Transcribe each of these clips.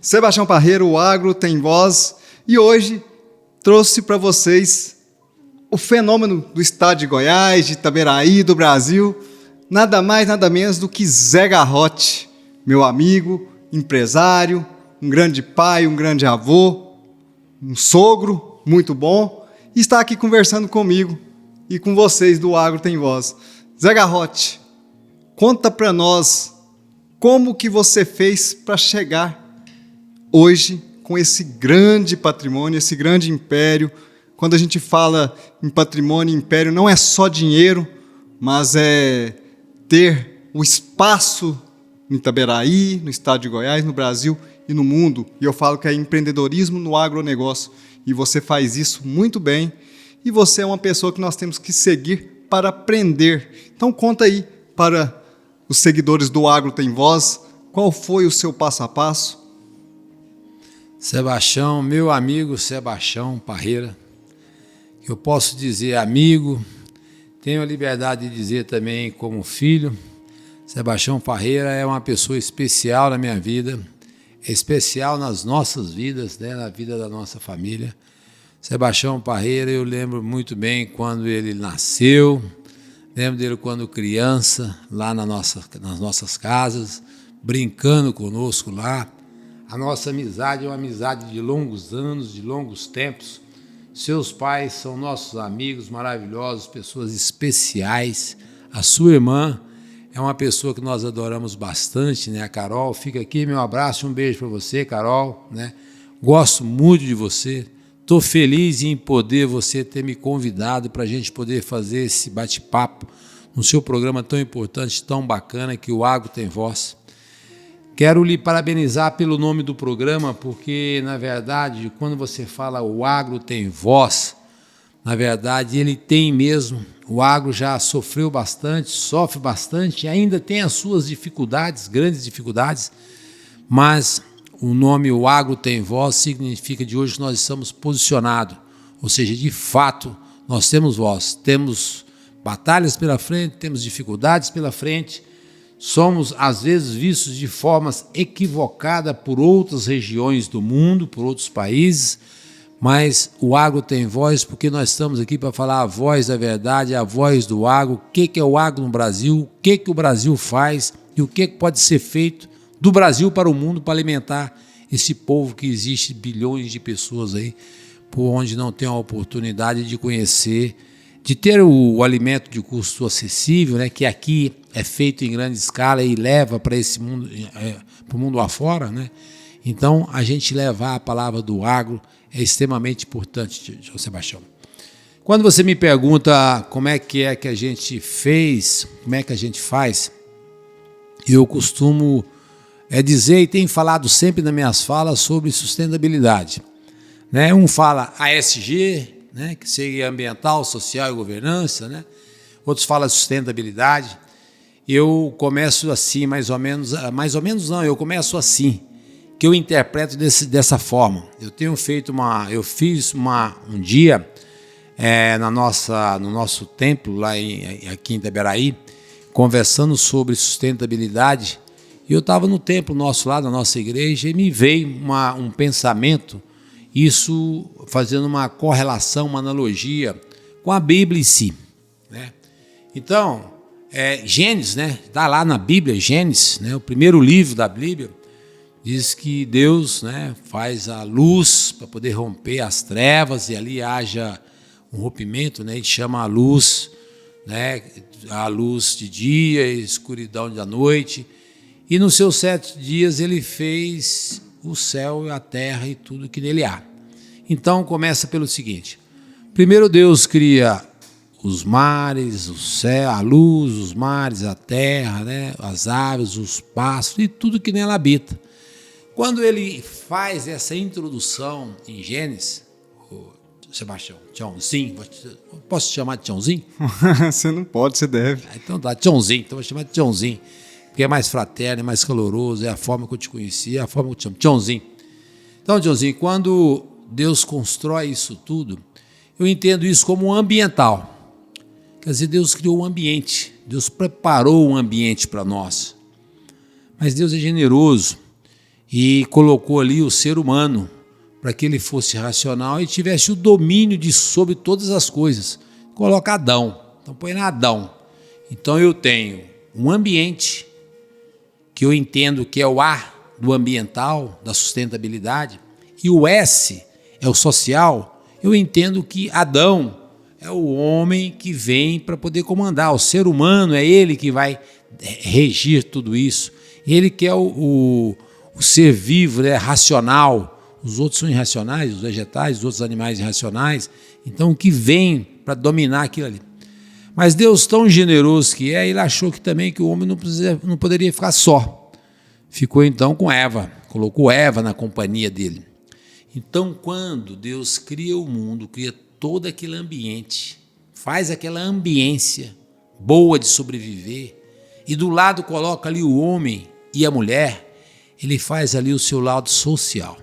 Sebastião Parreira, o Agro Tem Voz, e hoje trouxe para vocês o fenômeno do estado de Goiás, de Itaberaí, do Brasil, nada mais, nada menos do que Zé Garrote, meu amigo, empresário, um grande pai, um grande avô, um sogro muito bom, e está aqui conversando comigo e com vocês do Agro Tem Voz. Zé Garrote, conta para nós como que você fez para chegar hoje com esse grande patrimônio, esse grande império. Quando a gente fala em patrimônio e império, não é só dinheiro, mas é ter o espaço em Itaberaí, no estado de Goiás, no Brasil e no mundo. E eu falo que é empreendedorismo no agronegócio. E você faz isso muito bem. E você é uma pessoa que nós temos que seguir para aprender. Então conta aí para os seguidores do Agro Tem Voz, qual foi o seu passo a passo? Sebastião, meu amigo Sebastião Parreira, que eu posso dizer amigo, tenho a liberdade de dizer também como filho. Sebastião Parreira é uma pessoa especial na minha vida, é especial nas nossas vidas, né, na vida da nossa família. Sebastião Parreira, eu lembro muito bem quando ele nasceu, lembro dele quando criança, lá nas nossas casas, brincando conosco lá. A nossa amizade é uma amizade de longos anos, de longos tempos. Seus pais são nossos amigos maravilhosos, pessoas especiais. A sua irmã é uma pessoa que nós adoramos bastante, né? A Carol. Fica aqui meu abraço e um beijo para você, Carol, né? Gosto muito de você. Estou feliz em poder você ter me convidado para a gente poder fazer esse bate-papo no seu programa tão importante, tão bacana, que o Agro Tem Voz. Quero lhe parabenizar pelo nome do programa, porque, na verdade, quando você fala o Agro Tem Voz, na verdade, ele tem mesmo. O agro já sofreu bastante, sofre bastante, ainda tem as suas dificuldades, grandes dificuldades, mas o nome O Agro Tem Voz significa de hoje que nós estamos posicionados, ou seja, de fato, nós temos voz, temos batalhas pela frente, temos dificuldades pela frente, somos às vezes vistos de formas equivocadas por outras regiões do mundo, por outros países, mas o agro tem voz porque nós estamos aqui para falar a voz da verdade, a voz do agro, o que é o agro no Brasil, o que o Brasil faz e o que pode ser feito do Brasil para o mundo para alimentar esse povo que existe, bilhões de pessoas aí, por onde não tem a oportunidade de conhecer, de ter o alimento de custo acessível, né, que aqui é feito em grande escala e leva para esse mundo, para o mundo afora, né? Então, a gente levar a palavra do agro é extremamente importante, Sebastião. Quando você me pergunta como é que a gente fez, como é que a gente faz, eu costumo dizer e tenho falado sempre nas minhas falas sobre sustentabilidade, né? Um fala ASG, né, que seria ambiental, social e governança, né? Outros falam sustentabilidade. Eu começo assim, mais ou menos não, eu começo assim, que eu interpreto dessa forma. Eu fiz um dia no nosso templo lá aqui em Itaberaí, conversando sobre sustentabilidade. E eu estava no templo nosso lá, da nossa igreja, e me veio um pensamento, isso fazendo uma correlação, uma analogia com a Bíblia em si, né? Então, Gênesis, né? Está lá na Bíblia, Gênesis, né? O primeiro livro da Bíblia, diz que Deus, né, faz a luz para poder romper as trevas e ali haja um rompimento, né? Ele chama a luz, né, a luz de dia e escuridão da noite. E nos seus 7 dias ele fez o céu e a terra e tudo que nele há. Então começa pelo seguinte: primeiro Deus cria os mares, o céu, a luz, os mares, a terra, né, as aves, os pássaros e tudo que nela habita. Quando ele faz essa introdução em Gênesis, Sebastião, Tiãozinho, posso te chamar de Tiãozinho? Você não pode, você deve. Então tá, Tiãozinho, então vou chamar de Tiãozinho, porque é mais fraterno, é mais caloroso, é a forma que eu te conheci, é a forma que eu te chamo, Tiãozinho. Então, Tiãozinho, quando Deus constrói isso tudo, eu entendo isso como ambiental. Quer dizer, Deus criou um ambiente, Deus preparou um ambiente para nós. Mas Deus é generoso. e colocou ali o ser humano para que ele fosse racional e tivesse o domínio sobre todas as coisas. Coloca Adão, então põe na Adão. Então eu tenho um ambiente que eu entendo que é o A do ambiental, da sustentabilidade, e o S é o social. Eu entendo que Adão é o homem que vem para poder comandar, o ser humano é ele que vai regir tudo isso, ele que é o ser vivo, né, racional, os outros são irracionais, os vegetais, os outros animais irracionais, então o que vem para dominar aquilo ali. Mas Deus, tão generoso que é, ele achou que também que o homem não poderia ficar só. Ficou então com Eva, colocou Eva na companhia dele. Então, quando Deus cria o mundo, cria todo aquele ambiente, faz aquela ambiência boa de sobreviver, e do lado coloca ali o homem e a mulher, ele faz ali o seu lado social.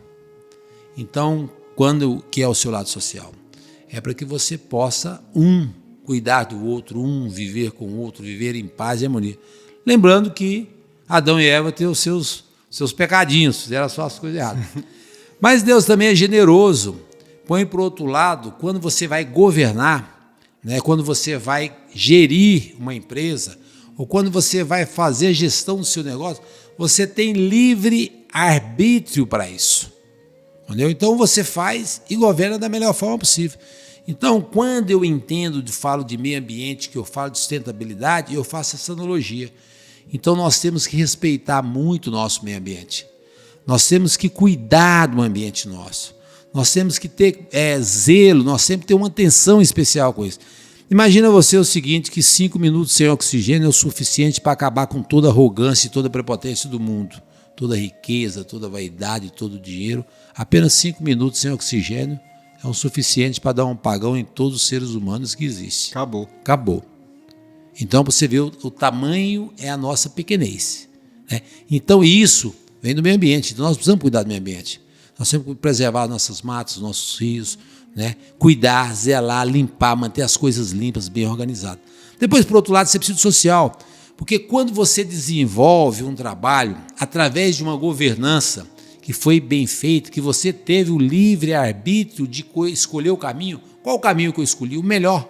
Então, que é o seu lado social? É para que você possa, cuidar do outro, viver com o outro, viver em paz e harmonia. Lembrando que Adão e Eva têm os seus pecadinhos, fizeram só as coisas erradas. Mas Deus também é generoso. Põe para o outro lado, quando você vai governar, né, quando você vai gerir uma empresa, ou quando você vai fazer a gestão do seu negócio, você tem livre arbítrio para isso. Entendeu? Então você faz e governa da melhor forma possível. Então, quando eu falo de meio ambiente, que eu falo de sustentabilidade, eu faço essa analogia. Então, nós temos que respeitar muito o nosso meio ambiente. Nós temos que cuidar do ambiente nosso. Nós temos que ter zelo, nós temos que ter uma atenção especial com isso. Imagina você o seguinte, que 5 minutos sem oxigênio é o suficiente para acabar com toda a arrogância e toda a prepotência do mundo. Toda a riqueza, toda a vaidade, todo o dinheiro. Apenas 5 minutos sem oxigênio é o suficiente para dar um apagão em todos os seres humanos que existem. Acabou. Então, você vê, o tamanho é a nossa pequenez. Né? Então, isso vem do meio ambiente. Então, nós precisamos cuidar do meio ambiente. Nós temos que preservar nossas matas, nossos rios, né? Cuidar, zelar, limpar, manter as coisas limpas, bem organizadas. Depois, por outro lado, você precisa do social. Porque quando você desenvolve um trabalho através de uma governança que foi bem feito, que você teve o livre arbítrio de escolher o caminho. Qual o caminho que eu escolhi? O melhor.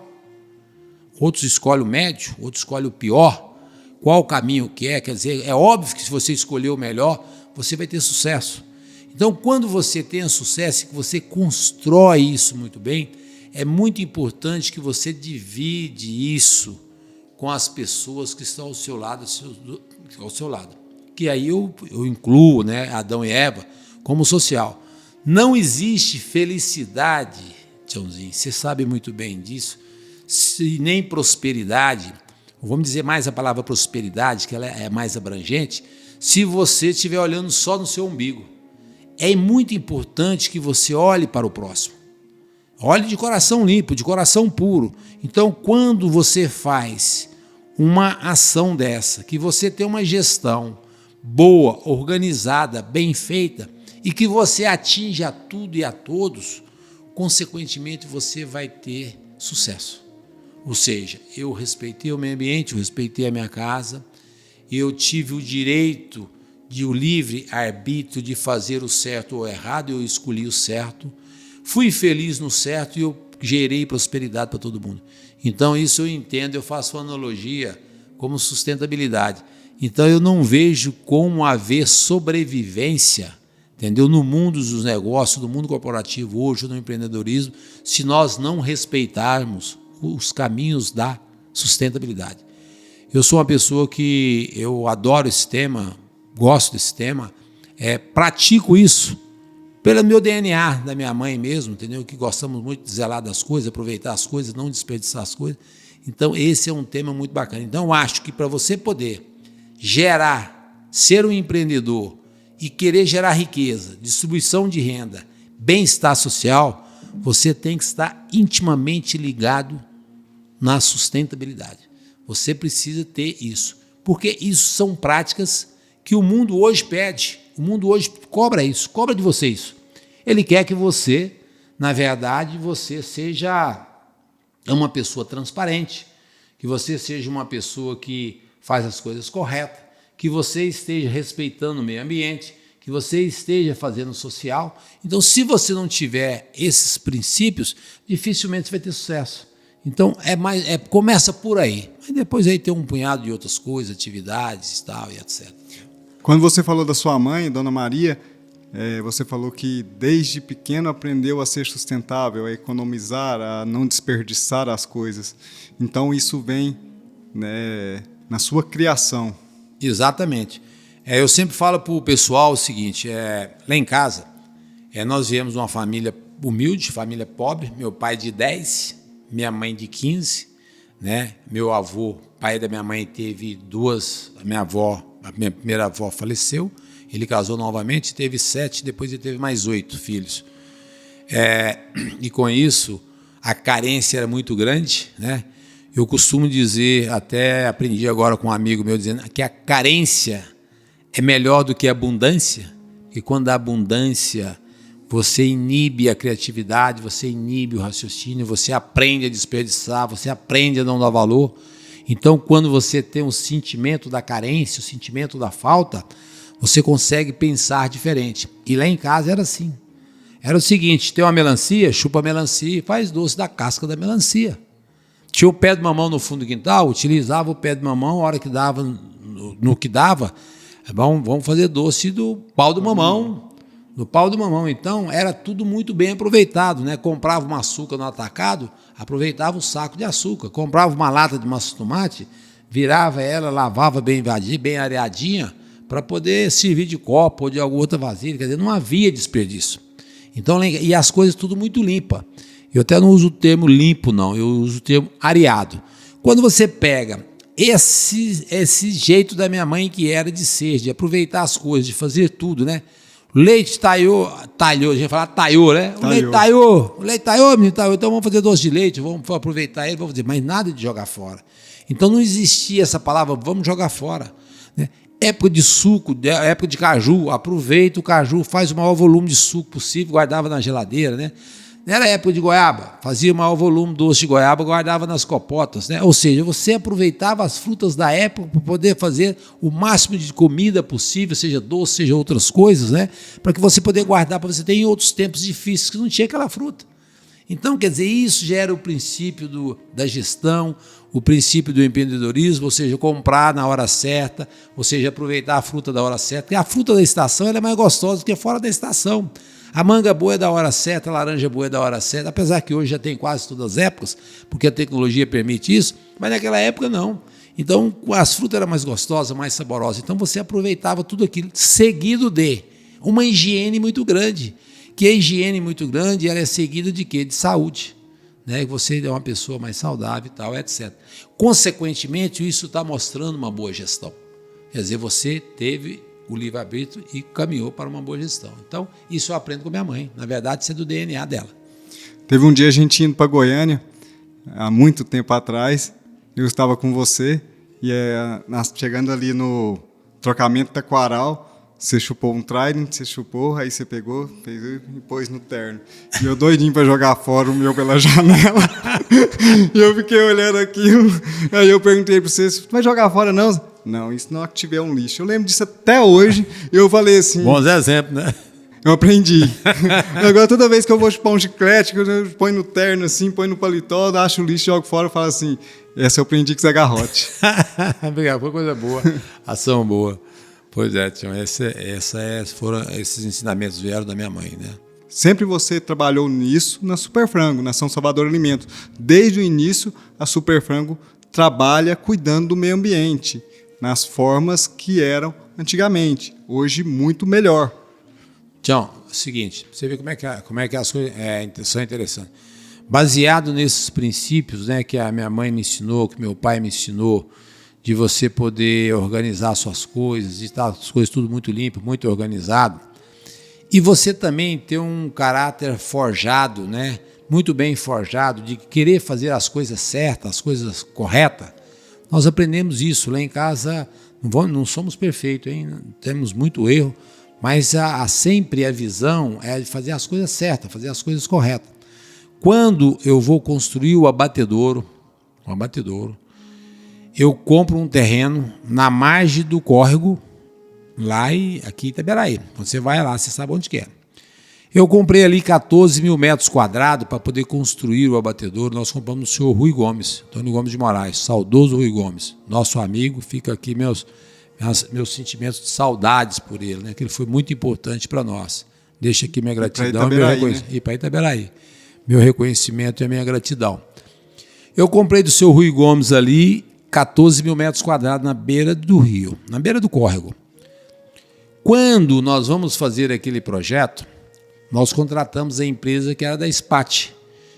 Outros escolhem o médio, outros escolhem o pior. Qual o caminho que é? Quer dizer, é óbvio que se você escolher o melhor, você vai ter sucesso. Então, quando você tem sucesso e que você constrói isso muito bem, é muito importante que você divide isso com as pessoas que estão ao seu lado, que aí eu incluo, né, Adão e Eva como social. Não existe felicidade, Tiãozinho, você sabe muito bem disso, nem prosperidade, vamos dizer mais a palavra prosperidade, que ela é mais abrangente, se você estiver olhando só no seu umbigo. É muito importante que você olhe para o próximo. Olhe de coração limpo, de coração puro. Então, quando você faz uma ação dessa, que você tem uma gestão boa, organizada, bem feita, e que você atinge a tudo e a todos, consequentemente você vai ter sucesso. Ou seja, eu respeitei o meio ambiente, eu respeitei a minha casa, eu tive o direito o livre arbítrio de fazer o certo ou o errado, eu escolhi o certo, fui feliz no certo e eu gerei prosperidade para todo mundo. Então, isso eu entendo, eu faço uma analogia como sustentabilidade. Então, eu não vejo como haver sobrevivência, entendeu? No mundo dos negócios, no mundo corporativo hoje, no empreendedorismo, se nós não respeitarmos os caminhos da sustentabilidade. Eu sou uma pessoa que eu adoro esse tema, gosto desse tema, pratico isso pelo meu DNA, da minha mãe mesmo, entendeu? Que gostamos muito de zelar das coisas, aproveitar as coisas, não desperdiçar as coisas. Então, esse é um tema muito bacana. Então, eu acho que para você poder ser um empreendedor e querer gerar riqueza, distribuição de renda, bem-estar social, você tem que estar intimamente ligado na sustentabilidade. Você precisa ter isso, porque isso são práticas que o mundo hoje pede, o mundo hoje cobra isso, cobra de você isso. Ele quer que você, na verdade, você seja uma pessoa transparente, que você seja uma pessoa que faz as coisas corretas, que você esteja respeitando o meio ambiente, que você esteja fazendo social. Então, se você não tiver esses princípios, dificilmente você vai ter sucesso. Então, começa por aí. Mas depois aí tem um punhado de outras coisas, atividades e tal, e etc. Quando você falou da sua mãe, Dona Maria, você falou que desde pequeno aprendeu a ser sustentável, a economizar, a não desperdiçar as coisas. Então, isso vem, né, na sua criação. Exatamente. Eu sempre falo para o pessoal o seguinte, lá em casa, nós viemos de uma família humilde, família pobre, meu pai de 10, minha mãe de 15, né? Meu avô, pai da minha mãe, teve 2, a minha primeira avó faleceu, ele casou novamente, teve 7, depois ele teve mais 8 filhos. E com isso, a carência era muito grande, né? Eu costumo dizer, até aprendi agora com um amigo meu, dizendo que a carência é melhor do que a abundância, e quando a abundância, você inibe a criatividade, você inibe o raciocínio, você aprende a desperdiçar, você aprende a não dar valor. Então, quando você tem o sentimento da carência, o sentimento da falta, você consegue pensar diferente. E lá em casa era assim. Era o seguinte, tem uma melancia, chupa a melancia e faz doce da casca da melancia. Tinha o pé de mamão no fundo do quintal, utilizava o pé de mamão, a hora que dava, no que dava, vamos fazer doce do pau do mamão. Do pau do mamão. Então, era tudo muito bem aproveitado, né? Comprava um açúcar no atacado, aproveitava o saco de açúcar. Comprava uma lata de massa de tomate, virava ela, lavava bem areadinha, para poder servir de copo ou de alguma outra vasilha. Quer dizer, não havia desperdício. Então, e as coisas tudo muito limpa. Eu até não uso o termo limpo, não. Eu uso o termo areado. Quando você pega esse jeito da minha mãe que era de ser, de aproveitar as coisas, de fazer tudo, né? Leite talhou, a gente vai falar talhou, né? O leite talhou, menino, talhou. Então vamos fazer doce de leite, vamos aproveitar ele, vamos fazer, mas nada de jogar fora. Então não existia essa palavra, vamos jogar fora, né? Época de suco, época de caju, aproveita o caju, faz o maior volume de suco possível, guardava na geladeira, né? Era época de goiaba, fazia o maior volume doce de goiaba, guardava nas copotas, né? Ou seja, você aproveitava as frutas da época para poder fazer o máximo de comida possível, seja doce, seja outras coisas, né? Para que você poder guardar, para você ter em outros tempos difíceis que não tinha aquela fruta. Então, quer dizer, isso gera o princípio da gestão, o princípio do empreendedorismo, ou seja, comprar na hora certa, ou seja, aproveitar a fruta da hora certa. Porque a fruta da estação ela é mais gostosa do que fora da estação. A manga boa é da hora certa, a laranja boa é da hora certa, apesar que hoje já tem quase todas as épocas, porque a tecnologia permite isso, mas naquela época não. Então, as frutas eram mais gostosas, mais saborosas. Então, você aproveitava tudo aquilo, seguido de uma higiene muito grande. Que a higiene muito grande ela é seguida de quê? De saúde. Né? Que você é uma pessoa mais saudável e tal, etc. Consequentemente, isso está mostrando uma boa gestão. Quer dizer, você teve o livre-arbítrio e caminhou para uma boa gestão. Então, isso eu aprendo com minha mãe. Na verdade, isso é do DNA dela. Teve um dia a gente indo para Goiânia, há muito tempo atrás, eu estava com você, e chegando ali no trocamento da Quaral, você chupou um Trident, você chupou, aí você pegou, fez e pôs no terno. E eu doidinho para jogar fora o meu pela janela. E eu fiquei olhando aquilo, aí eu perguntei para você, vai jogar fora não? Não, isso não tiver um lixo. Eu lembro disso até hoje, e eu falei assim... Bons exemplos, né? Eu aprendi. Agora, toda vez que eu vou chupar um chiclete, eu ponho no terno assim, ponho no paletó, acho o lixo, jogo fora e falo assim, essa eu aprendi com Zé Garrote. Obrigado, foi coisa boa, ação boa. Pois é, Tião, esses ensinamentos vieram da minha mãe, né? Sempre você trabalhou nisso na Superfrango, na São Salvador Alimentos. Desde o início, a Superfrango trabalha cuidando do meio ambiente, nas formas que eram antigamente. Hoje, muito melhor. Tião, é o seguinte, você vê como é que as coisas são interessantes. Baseado nesses princípios, né, que a minha mãe me ensinou, que meu pai me ensinou, de você poder organizar suas coisas, de estar as coisas tudo muito limpo, muito organizado, e você também ter um caráter forjado, né, muito bem forjado, de querer fazer as coisas certas, as coisas corretas. Nós aprendemos isso lá em casa, não somos perfeitos, hein? Temos muito erro, mas sempre a visão é de fazer as coisas certas, fazer as coisas corretas. Quando eu vou construir o abatedouro, eu compro um terreno na margem do córrego, lá aqui em Itaberaí. Quando você vai lá, você sabe onde que é. Eu comprei ali 14 mil metros quadrados para poder construir o abatedouro. Nós compramos no senhor Rui Gomes, Antônio Gomes de Moraes, saudoso Rui Gomes, nosso amigo. Fica aqui meus sentimentos de saudades por ele, né? Que ele foi muito importante para nós. Deixa aqui minha gratidão e para Itaberaí. Meu reconhecimento e a minha gratidão. Eu comprei do senhor Rui Gomes ali 14 mil metros quadrados na beira do rio, na beira do córrego. Quando nós vamos fazer aquele projeto, nós contratamos a empresa que era da SPAT,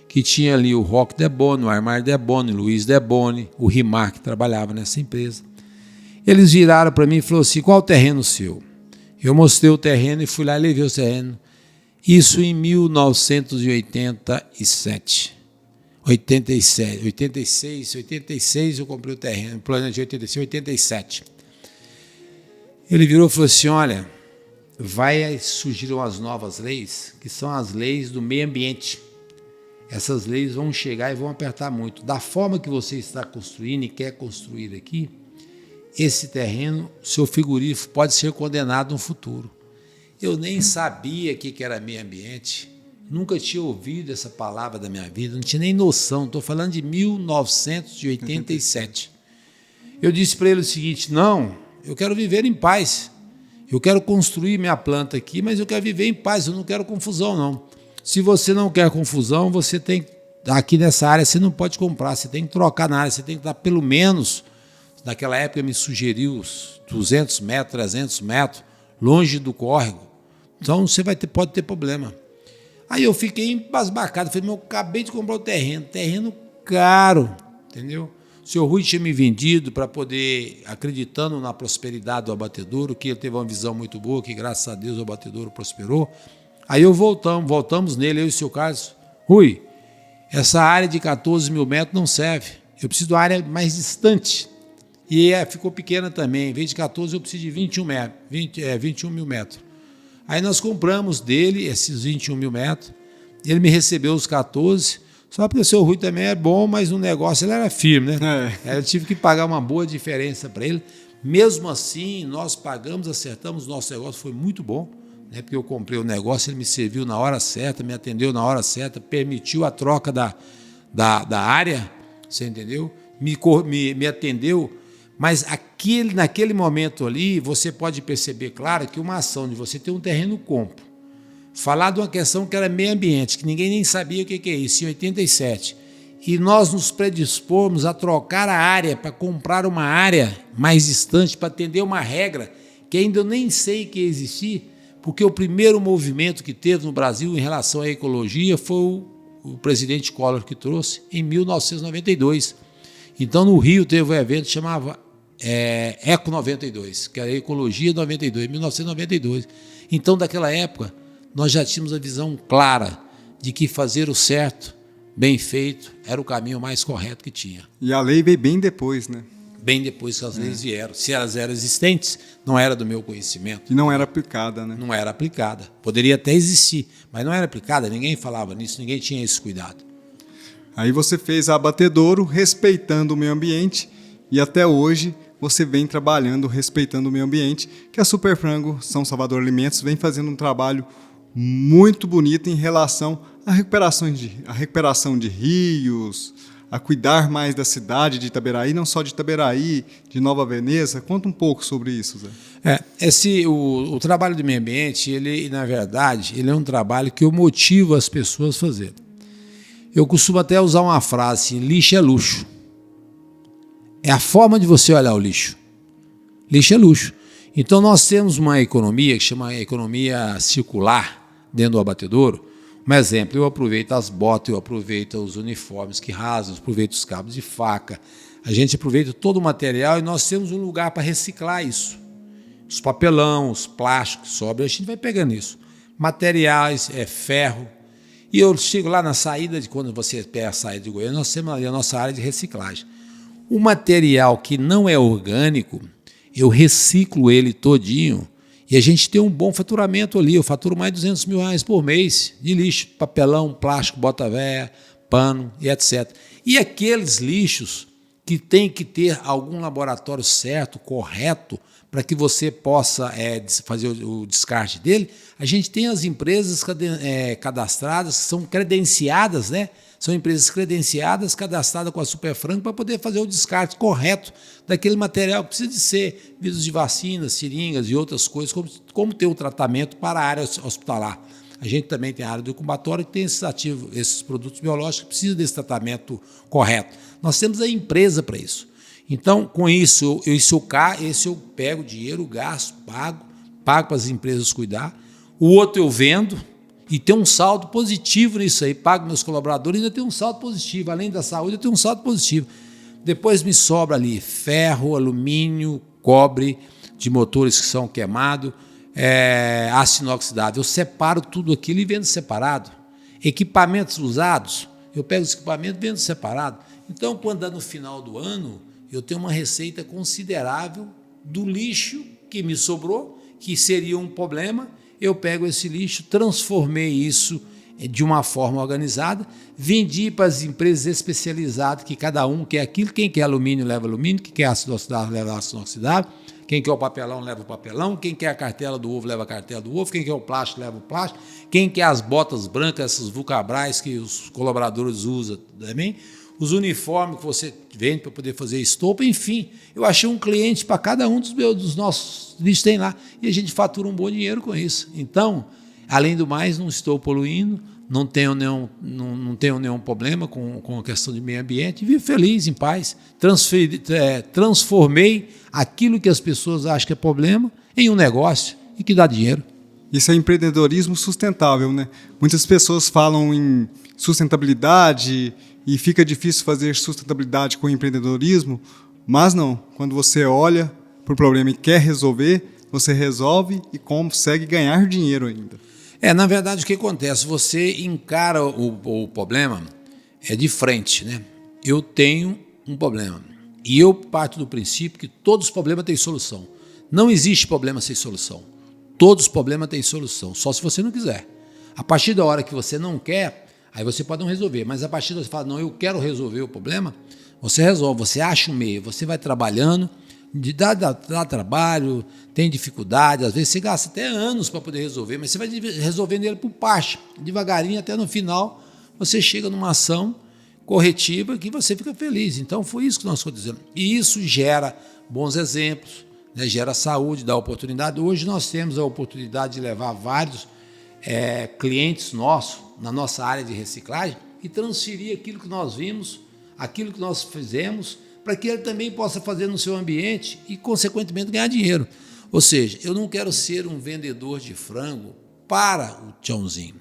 que tinha ali o Roque Deboni, o Armar Deboni, o Luiz Deboni, o Rimar, que trabalhava nessa empresa. Eles viraram para mim e falaram assim: qual o terreno seu? Eu mostrei o terreno e fui lá e levei o terreno. Isso em 1987. 86 eu comprei o terreno, plano de 86, 87. Ele virou e falou assim: olha, surgiram as novas leis, que são as leis do meio ambiente. Essas leis vão chegar e vão apertar muito. Da forma que você está construindo e quer construir aqui, esse terreno, seu frigorífico pode ser condenado no futuro. Eu nem sabia o que era meio ambiente, nunca tinha ouvido essa palavra da minha vida, não tinha nem noção, estou falando de 1987. Eu disse para ele o seguinte: não, eu quero viver em paz, eu quero construir minha planta aqui, mas eu quero viver em paz, eu não quero confusão não. Se você não quer confusão, você tem, aqui nessa área você não pode comprar, você tem que trocar na área, você tem que estar pelo menos, naquela época me sugeriu 200 metros, 300 metros, longe do córrego, então você pode ter problema. Aí eu fiquei embasbacado, falei: eu acabei de comprar o terreno caro, entendeu? O senhor Rui tinha me vendido para poder, acreditando na prosperidade do abatedouro, que ele teve uma visão muito boa, que graças a Deus o abatedouro prosperou. Aí voltamos nele, eu e o senhor Carlos: Rui, essa área de 14 mil metros não serve, eu preciso de uma área mais distante. E ficou pequena também, em vez de 14 eu preciso de 21 mil metros. Aí nós compramos dele esses 21 mil metros, ele me recebeu os 14, só porque o seu Rui também é bom, mas o negócio ele era firme, né? Eu tive que pagar uma boa diferença para ele. Mesmo assim, nós pagamos, acertamos, o nosso negócio foi muito bom, né? Porque eu comprei o negócio, ele me serviu na hora certa, me atendeu na hora certa, permitiu a troca da área, você entendeu? Me atendeu. Mas naquele momento ali, você pode perceber, claro, que uma ação de você ter um terreno compro, falar de uma questão que era meio ambiente, que ninguém nem sabia o que é isso, em 87, e nós nos predispormos a trocar a área para comprar uma área mais distante, para atender uma regra que ainda eu nem sei que existia, porque o primeiro movimento que teve no Brasil em relação à ecologia foi o presidente Collor que trouxe em 1992. Então, no Rio teve um evento que chamava Eco 92, que era a Ecologia 92, 1992. Então, daquela época, nós já tínhamos a visão clara de que fazer o certo, bem feito, era o caminho mais correto que tinha. E a lei veio bem depois, né? Bem depois que as leis vieram. Se elas eram existentes, não era do meu conhecimento. E não era aplicada, né? Não era aplicada. Poderia até existir, mas não era aplicada, ninguém falava nisso, ninguém tinha esse cuidado. Aí você fez a abatedouro respeitando o meio ambiente e até hoje você vem trabalhando respeitando o meio ambiente, que a Super Frango São Salvador Alimentos vem fazendo um trabalho muito bonito em relação à recuperação de rios, a cuidar mais da cidade de Itaberaí, não só de Itaberaí, de Nova Veneza. Conta um pouco sobre isso, Zé. O trabalho do meio ambiente, ele, na verdade, ele é um trabalho que eu motivo as pessoas a fazer. Eu costumo até usar uma frase assim: lixo é luxo. É a forma de você olhar o lixo. Lixo é luxo. Então nós temos uma economia que chama economia circular dentro do abatedouro. Um exemplo: eu aproveito as botas, eu aproveito os uniformes que rasgam, eu aproveito os cabos de faca. A gente aproveita todo o material e nós temos um lugar para reciclar isso. Os papelão, os plásticos, sobra, a gente vai pegando isso. Materiais, ferro. E eu chego lá na saída, quando você pega a saída de Goiânia, nós temos ali a nossa área de reciclagem. O material que não é orgânico, eu reciclo ele todinho e a gente tem um bom faturamento ali. Eu faturo mais de R$200 mil por mês de lixo, papelão, plástico, bota véia, pano e etc. E aqueles lixos que tem que ter algum laboratório certo, correto, para que você possa fazer o descarte dele, a gente tem as empresas cadastradas, que são credenciadas, né? São empresas credenciadas, cadastradas com a Superfranco, para poder fazer o descarte correto daquele material que precisa de ser vidros de vacinas, seringas e outras coisas, como ter o tratamento para a área hospitalar. A gente também tem a área do incubatório que tem esses produtos biológicos que precisam desse tratamento correto. Nós temos a empresa para isso. Então, com isso, eu pego dinheiro, gasto, pago para as empresas cuidar. O outro eu vendo e tem um saldo positivo nisso aí. Pago meus colaboradores e ainda tem um saldo positivo. Além da saúde, eu tenho um saldo positivo. Depois me sobra ali ferro, alumínio, cobre de motores que são queimados, aço inoxidável. Eu separo tudo aquilo e vendo separado. Equipamentos usados, eu pego os equipamentos e vendo separado. Então, quando dá no final do ano, eu tenho uma receita considerável do lixo que me sobrou, que seria um problema. Eu pego esse lixo, transformei isso de uma forma organizada, vendi para as empresas especializadas, que cada um quer aquilo. Quem quer alumínio, leva alumínio. Quem quer ácido inoxidável, leva ácido inoxidável. Quem quer o papelão, leva o papelão. Quem quer a cartela do ovo, leva a cartela do ovo. Quem quer o plástico, leva o plástico. Quem quer as botas brancas, essas vulcabrais que os colaboradores usam também. Os uniformes que você vende para poder fazer estopa, enfim. Eu achei um cliente para cada um dos nossos lixos tem lá. E a gente fatura um bom dinheiro com isso. Então, além do mais, não estou poluindo, não tenho nenhum problema com a questão de meio ambiente, vivo feliz, em paz. Transformei aquilo que as pessoas acham que é problema em um negócio e que dá dinheiro. Isso é empreendedorismo sustentável, né? Muitas pessoas falam em sustentabilidade e fica difícil fazer sustentabilidade com empreendedorismo, mas não. Quando você olha para o problema e quer resolver, você resolve e consegue ganhar dinheiro ainda. Na verdade, o que acontece? Você encara o problema de frente, né? Eu tenho um problema e eu parto do princípio que todos os problemas têm solução. Não existe problema sem solução. Todos os problemas têm solução, só se você não quiser. A partir da hora que você não quer, aí você pode não resolver, mas a partir da hora que você fala, não, eu quero resolver o problema, você resolve, você acha um meio, você vai trabalhando, dá trabalho, tem dificuldade, às vezes você gasta até anos para poder resolver, mas você vai resolvendo ele por parte, devagarinho, até no final você chega numa ação corretiva que você fica feliz. Então foi isso que nós estamos dizendo. E isso gera bons exemplos, né? Gera saúde, dá oportunidade. Hoje nós temos a oportunidade de levar vários clientes nossos na nossa área de reciclagem e transferir aquilo que nós vimos, aquilo que nós fizemos, para que ele também possa fazer no seu ambiente e, consequentemente, ganhar dinheiro. Ou seja, eu não quero ser um vendedor de frango para o tchãozinho.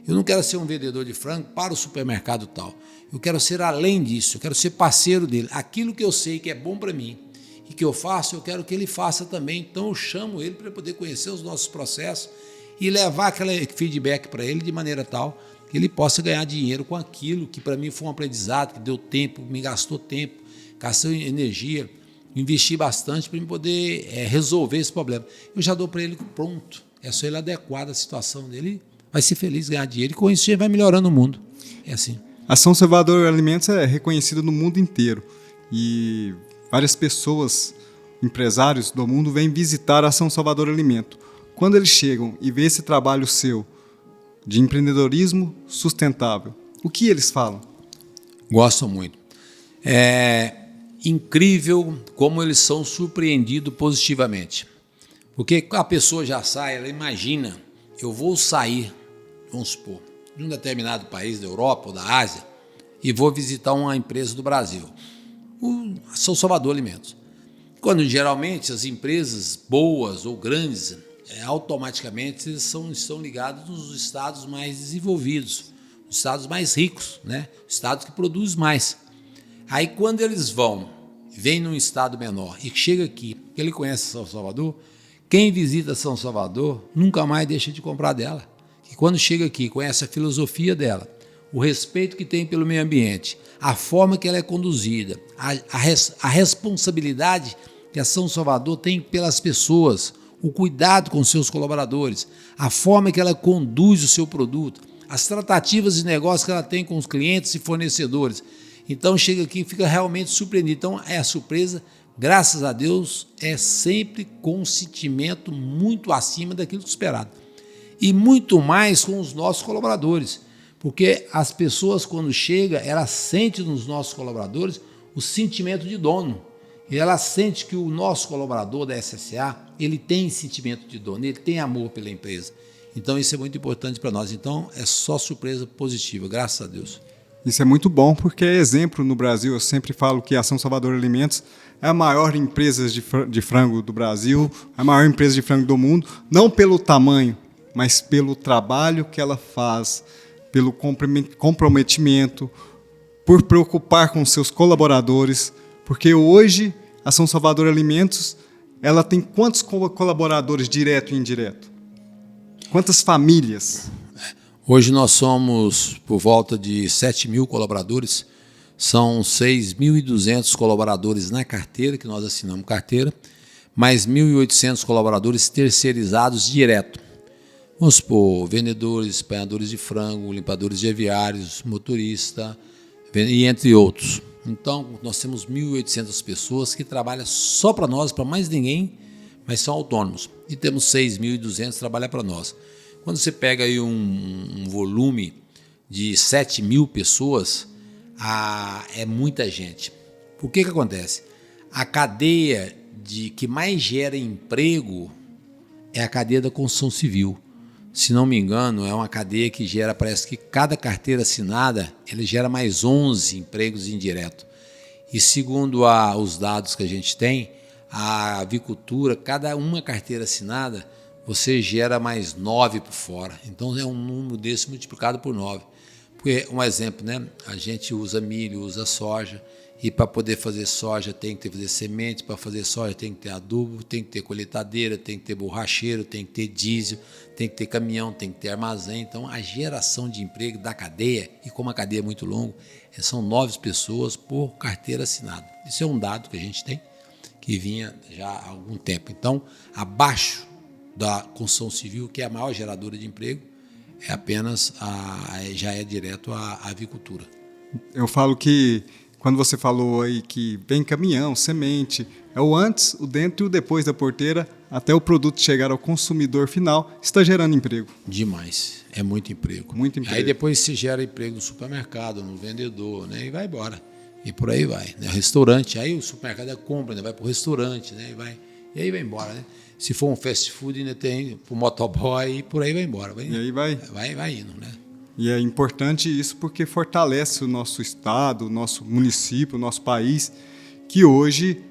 Eu não quero ser um vendedor de frango para o supermercado tal. Eu quero ser além disso, eu quero ser parceiro dele. Aquilo que eu sei que é bom para mim e que eu faço, eu quero que ele faça também. Então, eu chamo ele para poder conhecer os nossos processos e levar aquele feedback para ele de maneira tal que ele possa ganhar dinheiro com aquilo que para mim foi um aprendizado, que deu tempo, me gastou tempo, gastou energia, investi bastante para poder resolver esse problema. Eu já dou para ele pronto, é só ele adequar a situação dele, vai ser feliz, ganhar dinheiro, e com isso ele vai melhorando o mundo. É assim. A São Salvador Alimentos é reconhecida no mundo inteiro e várias pessoas, empresários do mundo, vêm visitar a São Salvador Alimento. Quando eles chegam e vê esse trabalho seu de empreendedorismo sustentável, o que eles falam? Gostam muito. É incrível como eles são surpreendidos positivamente. Porque a pessoa já sai, ela imagina, eu vou sair, vamos supor, de um determinado país da Europa ou da Ásia e vou visitar uma empresa do Brasil, a São Salvador Alimentos. Quando geralmente as empresas boas ou grandes, automaticamente estão ligados nos estados mais desenvolvidos, os estados mais ricos, né? Estados que produzem mais. Aí quando eles vêm num estado menor e chega aqui, ele conhece São Salvador, quem visita São Salvador nunca mais deixa de comprar dela. E quando chega aqui, conhece a filosofia dela, o respeito que tem pelo meio ambiente, a forma que ela é conduzida, a responsabilidade que a São Salvador tem pelas pessoas, o cuidado com seus colaboradores, a forma que ela conduz o seu produto, as tratativas de negócio que ela tem com os clientes e fornecedores. Então chega aqui e fica realmente surpreendido. Então a surpresa graças a Deus, é sempre com um sentimento muito acima daquilo esperado. E muito mais com os nossos colaboradores, porque as pessoas, quando chegam, elas sentem nos nossos colaboradores o sentimento de dono. E ela sente que o nosso colaborador da SSA, ele tem sentimento de dono, ele tem amor pela empresa. Então, isso é muito importante para nós. Então, é só surpresa positiva, graças a Deus. Isso é muito bom, porque é exemplo no Brasil. Eu sempre falo que a São Salvador Alimentos é a maior empresa de frango do Brasil, a maior empresa de frango do mundo, não pelo tamanho, mas pelo trabalho que ela faz, pelo comprometimento, por preocupar com seus colaboradores, porque hoje a São Salvador Alimentos ela tem quantos colaboradores direto e indireto? Quantas famílias? Hoje nós somos por volta de 7.000 colaboradores, são 6.200 colaboradores na carteira, que nós assinamos carteira, mais 1.800 colaboradores terceirizados direto. Vamos supor, vendedores, espanhadores de frango, limpadores de aviários, motorista, e entre outros. Então, nós temos 1.800 pessoas que trabalham só para nós, para mais ninguém, mas são autônomos. E temos 6.200 que trabalham para nós. Quando você pega aí um volume de 7.000 pessoas, é muita gente. Por que acontece? A cadeia que mais gera emprego é a cadeia da construção civil. Se não me engano, é uma cadeia que gera, parece que cada carteira assinada, ele gera mais 11 empregos indiretos. E segundo os dados que a gente tem, a avicultura, cada uma carteira assinada, você gera mais 9 por fora. Então, é um número desse multiplicado por 9. Porque, um exemplo, né? A gente usa milho, usa soja, e para poder fazer soja tem que fazer semente, para fazer soja tem que ter adubo, tem que ter colheitadeira, tem que ter borracheiro, tem que ter diesel, tem que ter caminhão, tem que ter armazém. Então, a geração de emprego da cadeia, e como a cadeia é muito longa, são 9 pessoas por carteira assinada. Isso é um dado que a gente tem, que vinha já há algum tempo. Então, abaixo da construção civil, que é a maior geradora de emprego, é apenas já é direto à avicultura. Eu falo que, quando você falou aí que vem caminhão, semente, é o antes, o dentro e o depois da porteira, até o produto chegar ao consumidor final, está gerando emprego. Demais, é muito emprego. Muito emprego. Aí depois se gera emprego no supermercado, no vendedor, né? E vai embora. E por aí vai. Né? Restaurante, aí o supermercado compra, né? Vai para o restaurante, né? E aí vai embora, né? Se for um fast food, ainda tem o motoboy e por aí vai embora. E aí vai indo, né? E é importante isso porque fortalece o nosso estado, o nosso município, o nosso país, que hoje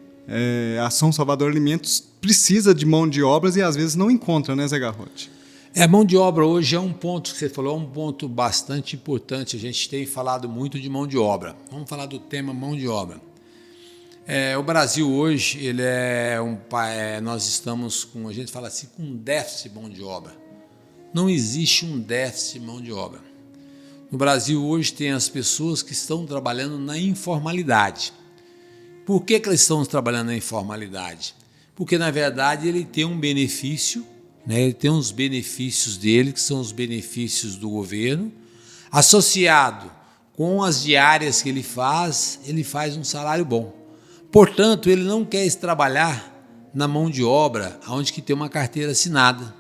a São Salvador Alimentos precisa de mão de obras e às vezes não encontra, né, Zé Garrote? A mão de obra hoje é um ponto que você falou, é um ponto bastante importante. A gente tem falado muito de mão de obra. Vamos falar do tema mão de obra. O Brasil hoje, ele nós estamos com, a gente fala assim, com um déficit de mão de obra. Não existe um déficit de mão de obra. No Brasil hoje tem as pessoas que estão trabalhando na informalidade. Por que elas estão trabalhando na informalidade? Porque, na verdade, ele tem um benefício, né? Ele tem uns benefícios dele, que são os benefícios do governo, associado com as diárias que ele faz um salário bom. Portanto, ele não quer trabalhar na mão de obra onde que tem uma carteira assinada,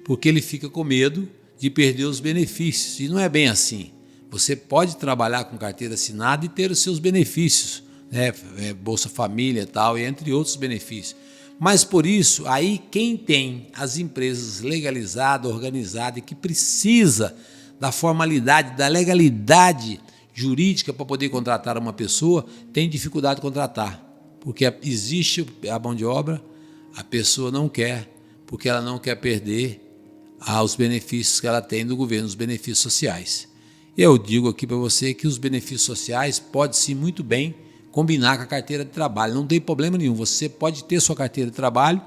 porque ele fica com medo de perder os benefícios. E não é bem assim. Você pode trabalhar com carteira assinada e ter os seus benefícios, né? Bolsa Família e tal, e entre outros benefícios. Mas por isso, aí quem tem as empresas legalizadas, organizadas, e que precisa da formalidade, da legalidade jurídica para poder contratar uma pessoa, tem dificuldade de contratar. Porque existe a mão de obra, a pessoa não quer, porque ela não quer perder os benefícios que ela tem do governo, os benefícios sociais. Eu digo aqui para você que os benefícios sociais podem sim muito bem combinar com a carteira de trabalho, não tem problema nenhum. Você pode ter sua carteira de trabalho,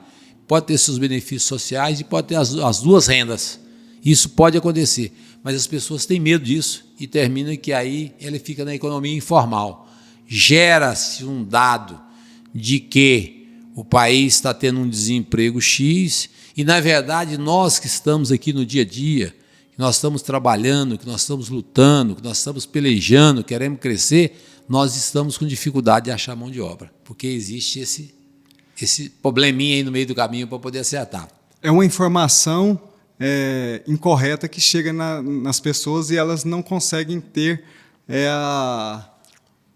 pode ter seus benefícios sociais e pode ter as duas rendas. Isso pode acontecer, mas as pessoas têm medo disso e termina que aí ele fica na economia informal. Gera-se um dado de que o país está tendo um desemprego X e, na verdade, nós que estamos aqui no dia a dia, nós estamos trabalhando, que nós estamos lutando, que nós estamos pelejando, queremos crescer, nós estamos com dificuldade de achar mão de obra, porque existe esse probleminha aí no meio do caminho para poder acertar. É uma informação incorreta que chega nas pessoas e elas não conseguem ter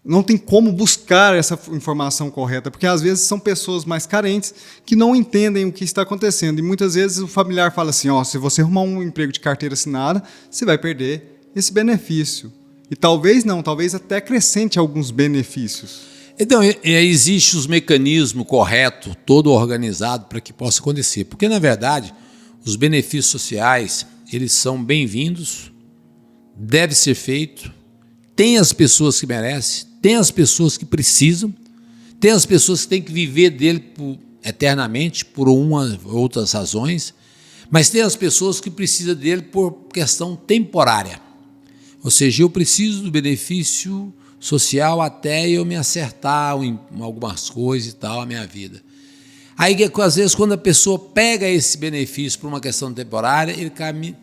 não tem como buscar essa informação correta, porque às vezes são pessoas mais carentes que não entendem o que está acontecendo. E muitas vezes o familiar fala assim, se você arrumar um emprego de carteira assinada, você vai perder esse benefício. E talvez até acrescente alguns benefícios. Então, existe os mecanismos corretos, todo organizado para que possa acontecer. Porque, na verdade, os benefícios sociais, eles são bem-vindos, deve ser feito, tem as pessoas que merecem, tem as pessoas que precisam, tem as pessoas que têm que viver dele eternamente, por uma ou outras razões, mas tem as pessoas que precisam dele por questão temporária. Ou seja, eu preciso do benefício social até eu me acertar em algumas coisas e tal, a minha vida. Aí, às vezes, quando a pessoa pega esse benefício por uma questão temporária, ele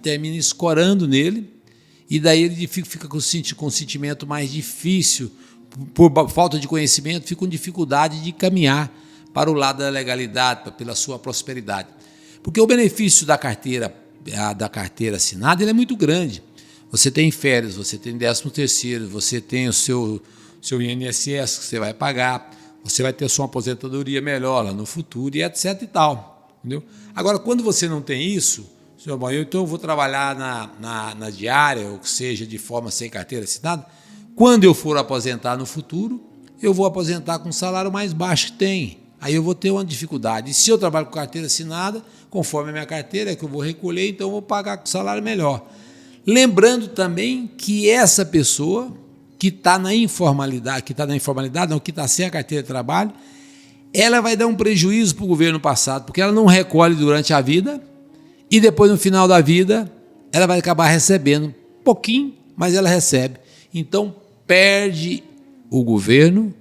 termina escorando nele, e daí ele fica com um sentimento mais difícil, por falta de conhecimento, fica com dificuldade de caminhar para o lado da legalidade, pela sua prosperidade. Porque o benefício da carteira assinada ele é muito grande. Você tem férias, você tem 13º, você tem o seu INSS que você vai pagar, você vai ter sua aposentadoria melhor lá no futuro e etc e tal. Entendeu? Agora, quando você não tem isso, então eu vou trabalhar na diária, ou seja, de forma sem carteira assinada, quando eu for aposentar no futuro, eu vou aposentar com o salário mais baixo que tem. Aí eu vou ter uma dificuldade. E se eu trabalho com carteira assinada, conforme a minha carteira, é que eu vou recolher, então eu vou pagar com salário melhor. Lembrando também que essa pessoa que está na informalidade, não, que está sem a carteira de trabalho, ela vai dar um prejuízo para o governo passado, porque ela não recolhe durante a vida e depois, no final da vida, ela vai acabar recebendo pouquinho, mas ela recebe. Então, perde o governo,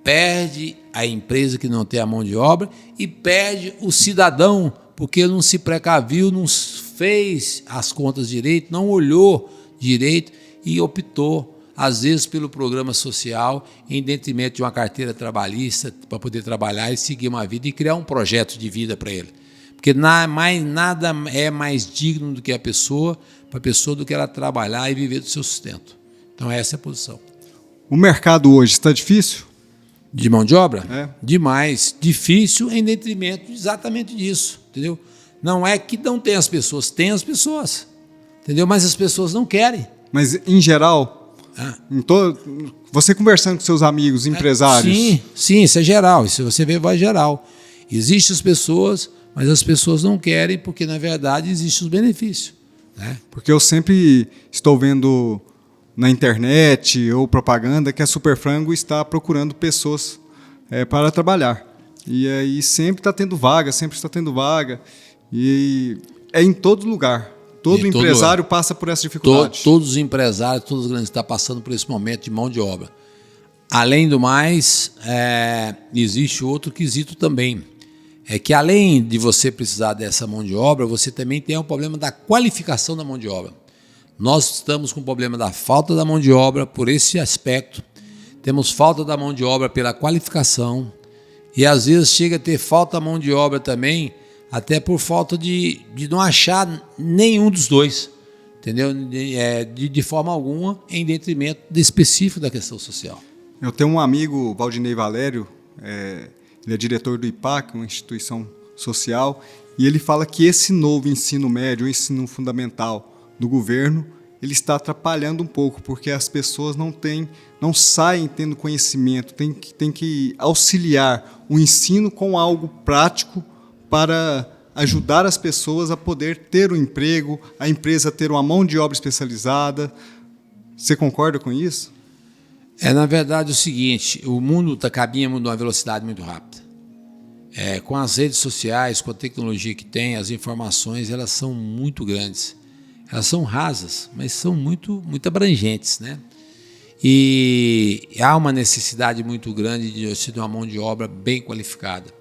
perde a empresa que não tem a mão de obra e perde o cidadão, porque não se precaviu, não fez as contas direito, não olhou direito e optou, às vezes, pelo programa social em detrimento de uma carteira trabalhista para poder trabalhar e seguir uma vida e criar um projeto de vida para ele. Porque nada é mais digno do que para a pessoa do que ela trabalhar e viver do seu sustento. Então, essa é a posição. O mercado hoje está difícil? De mão de obra? É. Demais. Difícil em detrimento exatamente disso, entendeu? Não é que não tem as pessoas, entendeu? Mas as pessoas não querem. Mas, em geral, você conversando com seus amigos, empresários... Sim, isso é geral. Se você vê, vai geral. Existem as pessoas, mas as pessoas não querem porque, na verdade, existem os benefícios. Né? Porque eu sempre estou vendo na internet ou propaganda que a Superfrango está procurando pessoas para trabalhar. E aí sempre está tendo vaga, e é em todo lugar. Todo empresário passa por essa dificuldade. Todos os empresários, todos os grandes estão passando por esse momento de mão de obra. Além do mais, existe outro quesito também. É que além de você precisar dessa mão de obra, você também tem o problema da qualificação da mão de obra. Nós estamos com o problema da falta da mão de obra por esse aspecto. Temos falta da mão de obra pela qualificação. E às vezes chega a ter falta da mão de obra também, até por falta de não achar nenhum dos dois. Entendeu? De forma alguma, em detrimento específico da questão social. Eu tenho um amigo, Valdinei Valério, ele é diretor do IPAC, uma instituição social, e ele fala que esse novo ensino médio, o ensino fundamental do governo, ele está atrapalhando um pouco, porque as pessoas não saem tendo conhecimento, tem que auxiliar o ensino com algo prático para ajudar as pessoas a poder ter um emprego, a empresa ter uma mão de obra especializada. Você concorda com isso? Na verdade, o seguinte, o mundo está caminhando numa velocidade muito rápida. Com as redes sociais, com a tecnologia que tem, as informações, elas são muito grandes. Elas são rasas, mas são muito abrangentes, né? E há uma necessidade muito grande de uma mão de obra bem qualificada.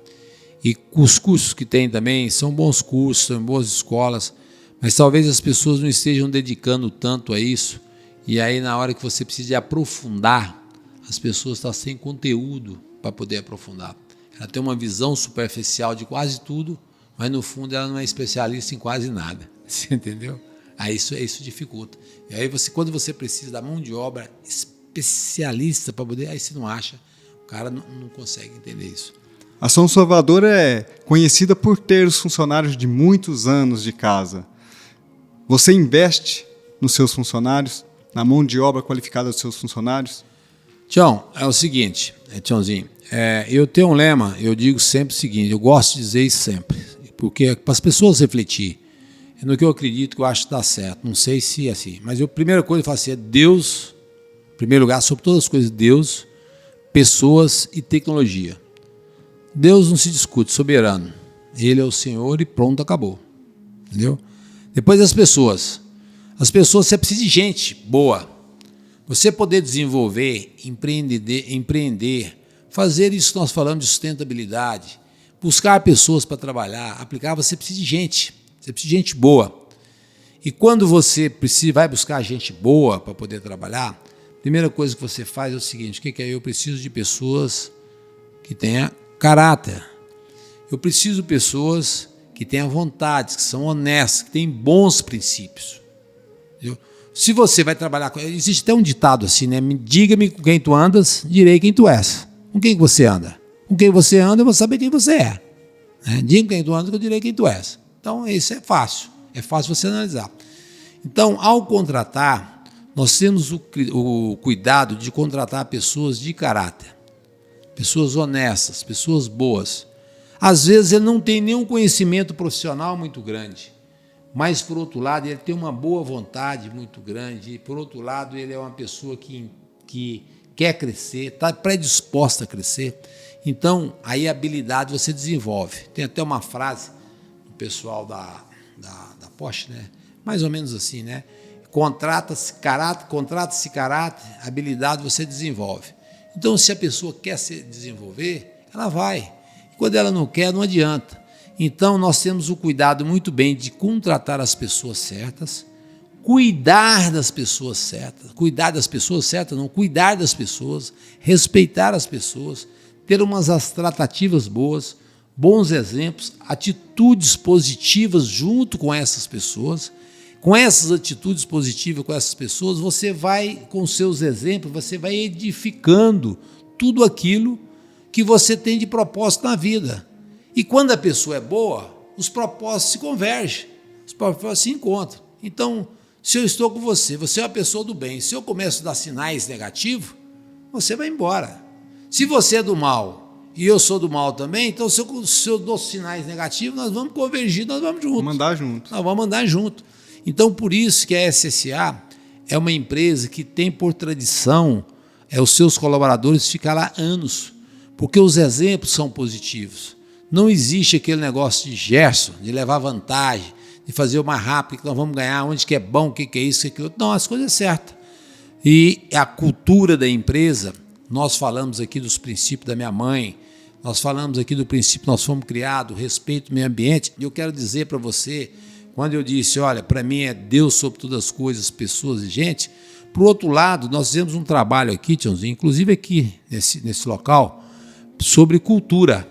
E os cursos que tem também são bons cursos, são boas escolas, Mas talvez as pessoas não estejam dedicando tanto a isso, e aí na hora que você precisa de aprofundar, as pessoas estão sem conteúdo para poder aprofundar. Ela tem uma visão superficial de quase tudo, mas no fundo ela não é especialista em quase nada. Você entendeu? Aí isso dificulta. E aí quando você precisa da mão de obra especialista para poder, aí você não acha, o cara não consegue entender isso. A São Salvador é conhecida por ter os funcionários de muitos anos de casa. Você investe nos seus funcionários, na mão de obra qualificada dos seus funcionários? Tião, é o seguinte, Tiãozinho, eu tenho um lema, eu digo sempre o seguinte, eu gosto de dizer isso sempre, porque é para as pessoas refletir no que eu acredito, que eu acho que dá certo. Não sei se é assim, mas a primeira coisa que eu faço é Deus, em primeiro lugar, sobre todas as coisas, Deus, pessoas e tecnologia. Deus não se discute, soberano. Ele é o Senhor e pronto, acabou. Entendeu? Depois as pessoas. As pessoas, você precisa de gente boa. Você poder desenvolver, empreender, fazer isso que nós falamos de sustentabilidade, buscar pessoas para trabalhar, aplicar, você precisa de gente. Você precisa de gente boa. E quando você vai buscar gente boa para poder trabalhar, a primeira coisa que você faz é o seguinte, o que é? Eu preciso de pessoas que tenham caráter. Eu preciso de pessoas que tenham vontade, que são honestas, que têm bons princípios. Entendeu? Se você vai trabalhar com... Existe até um ditado assim, né? Diga-me com quem tu andas, direi quem tu és. Com quem você anda? Com quem você anda, eu vou saber quem você é. Diga-me com quem tu andas, que eu direi quem tu és. Então, isso é fácil você analisar. Então, ao contratar, nós temos o cuidado de contratar pessoas de caráter, pessoas honestas, pessoas boas. Às vezes, ele não tem nenhum conhecimento profissional muito grande, mas, por outro lado, ele tem uma boa vontade muito grande, e, por outro lado, ele é uma pessoa que quer crescer, está predisposta a crescer. Então, aí a habilidade você desenvolve. Tem até uma frase pessoal da Porsche, né? Mais ou menos assim, né? Contrata-se caráter, habilidade você desenvolve. Então, se a pessoa quer se desenvolver, ela vai. Quando ela não quer, não adianta. Então, nós temos o cuidado muito bem de contratar as pessoas certas, cuidar das pessoas certas, cuidar das pessoas, respeitar as pessoas, ter umas tratativas boas, bons exemplos, atitudes positivas junto com essas pessoas. Com essas atitudes positivas com essas pessoas, você vai, com seus exemplos, você vai edificando tudo aquilo que você tem de propósito na vida. E quando a pessoa é boa, os propósitos se convergem, os propósitos se encontram. Então, se eu estou com você, você é uma pessoa do bem, se eu começo a dar sinais negativos, você vai embora. Se você é do mal, e eu sou do mal também, então se eu dou sinais negativos, nós vamos convergir, nós vamos juntos. Nós vamos andar junto. Então, por isso que a SSA é uma empresa que tem por tradição os seus colaboradores ficar lá anos, porque os exemplos são positivos. Não existe aquele negócio de Gerson, de levar vantagem, de fazer o mais rápido, que nós vamos ganhar, onde que é bom, o que é isso, o que é aquilo. Não, as coisas são certas. E a cultura da empresa, nós falamos aqui dos princípios da minha mãe, nós falamos aqui do princípio que nós fomos criados, respeito ao meio ambiente, e eu quero dizer para você, quando eu disse, olha, para mim é Deus sobre todas as coisas, pessoas e gente, por outro lado, nós fizemos um trabalho aqui, Tiãozinho, inclusive aqui nesse local, sobre cultura.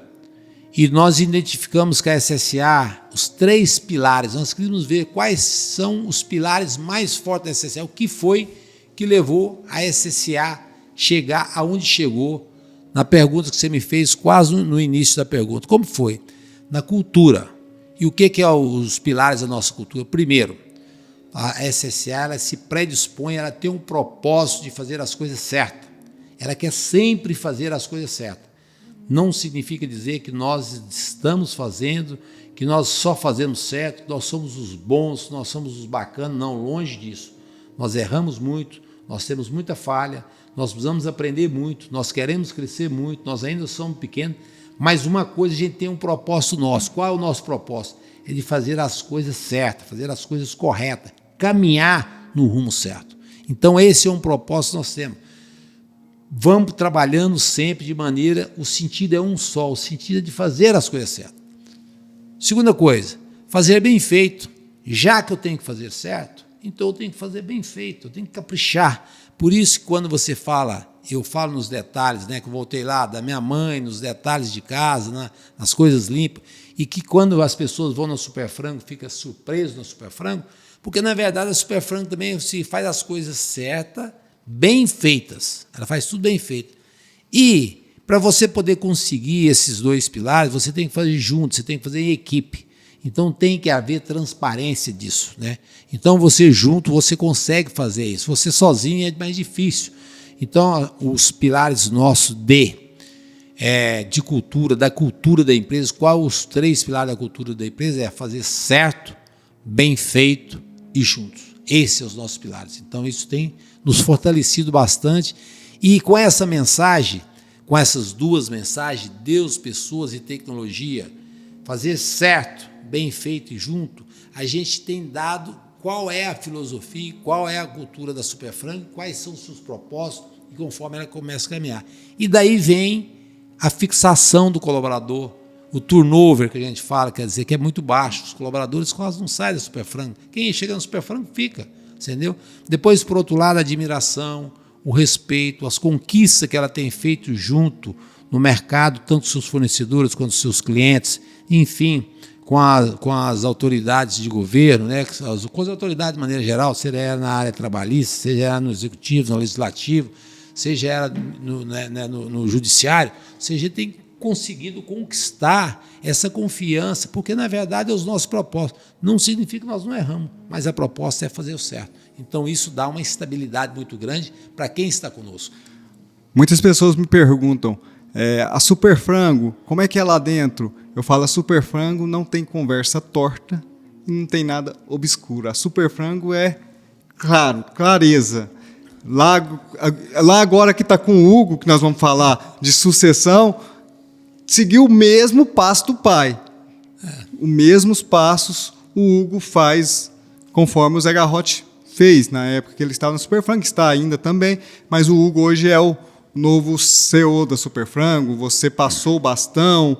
E nós identificamos com a SSA os 3 pilares. Nós queríamos ver quais são os pilares mais fortes da SSA, o que foi que levou a SSA chegar aonde chegou, na pergunta que você me fez quase no início da pergunta. Como foi? Na cultura. E o que é os pilares da nossa cultura? Primeiro, a SSA ela se predispõe, ela tem um propósito de fazer as coisas certas. Ela quer sempre fazer as coisas certas. Não significa dizer que nós estamos fazendo, que nós só fazemos certo, que nós somos os bons, que nós somos os bacanas. Não, longe disso. Nós erramos muito, nós temos muita falha, nós precisamos aprender muito, nós queremos crescer muito, nós ainda somos pequenos, mas uma coisa, a gente tem um propósito nosso. Qual é o nosso propósito? É de fazer as coisas certas, fazer as coisas corretas, caminhar no rumo certo. Então, esse é um propósito que nós temos. Vamos trabalhando sempre de maneira, o sentido é um só, o sentido é de fazer as coisas certas. Segunda coisa, fazer bem feito. Já que eu tenho que fazer certo, então eu tenho que fazer bem feito, eu tenho que caprichar. Por isso que quando você fala, eu falo nos detalhes, né, que eu voltei lá da minha mãe, nos detalhes de casa, nas coisas limpas, e que quando as pessoas vão no Superfrango, fica surpreso no Superfrango, porque na verdade a Superfrango também se faz as coisas certas, bem feitas. Ela faz tudo bem feito. E para você poder conseguir esses dois pilares, você tem que fazer junto, você tem que fazer em equipe. Então tem que haver transparência disso, né? Então você junto, você consegue fazer isso. Você sozinho é mais difícil. Então os pilares nossos de cultura, da cultura da empresa, qual os 3 pilares da cultura da empresa? É fazer certo, bem feito e juntos. Esses são os nossos pilares. Então isso tem nos fortalecido bastante. E com essa mensagem, com essas 2 mensagens, Deus, pessoas e tecnologia, fazer certo, bem feito e junto, a gente tem dado qual é a filosofia, qual é a cultura da Superfrango, quais são os seus propósitos, e conforme ela começa a caminhar. E daí vem a fixação do colaborador, o turnover que a gente fala, quer dizer que é muito baixo, os colaboradores quase não saem da Superfrango. Quem chega no Superfrango fica, entendeu? Depois, por outro lado, a admiração, o respeito, as conquistas que ela tem feito junto no mercado, tanto seus fornecedores quanto seus clientes, enfim, com as autoridades de governo, né, com as autoridades de maneira geral, seja ela na área trabalhista, seja ela no executivo, no legislativo, seja ela no judiciário, seja tem conseguido conquistar essa confiança, porque, na verdade, é os nossos propósitos. Não significa que nós não erramos, mas a proposta é fazer o certo. Então, isso dá uma estabilidade muito grande para quem está conosco. Muitas pessoas me perguntam, a Superfrango, como é que é lá dentro? Eu falo, a Superfrango não tem conversa torta e não tem nada obscuro. A Superfrango é clareza. Lá agora que está com o Hugo, que nós vamos falar de sucessão, seguiu o mesmo passo do pai. Os mesmos passos o Hugo faz conforme o Zé Garrote fez na época que ele estava na Superfrango, que está ainda também, mas o Hugo hoje é o novo CEO da Superfrango, você passou o bastão.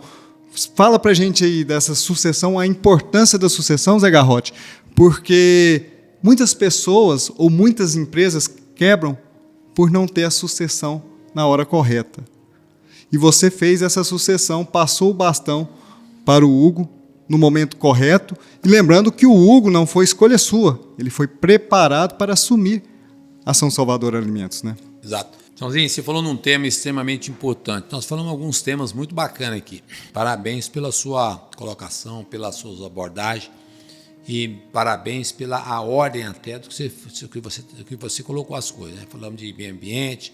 Fala pra gente aí dessa sucessão, a importância da sucessão, Zé Garrote, porque muitas pessoas ou muitas empresas quebram por não ter a sucessão na hora correta. E você fez essa sucessão, passou o bastão para o Hugo no momento correto, e lembrando que o Hugo não foi escolha sua, ele foi preparado para assumir a São Salvador Alimentos, né? Exato. Joãozinho, você falou num tema extremamente importante. Nós falamos alguns temas muito bacanas aqui. Parabéns pela sua colocação, pelas suas abordagens e parabéns pela a ordem até do que você colocou as coisas, né? Falamos de meio ambiente,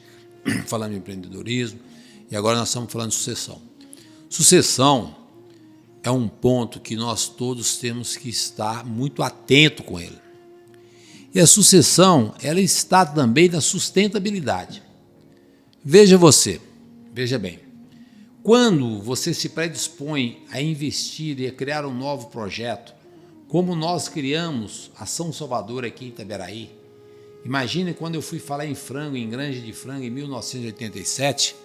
falamos de empreendedorismo e agora nós estamos falando de sucessão. Sucessão é um ponto que nós todos temos que estar muito atento com ele. E a sucessão, ela está também na sustentabilidade. Veja bem, quando você se predispõe a investir e a criar um novo projeto, como nós criamos a São Salvador aqui em Itaberaí, imagine quando eu fui falar em frango, em granja de frango, em 1987,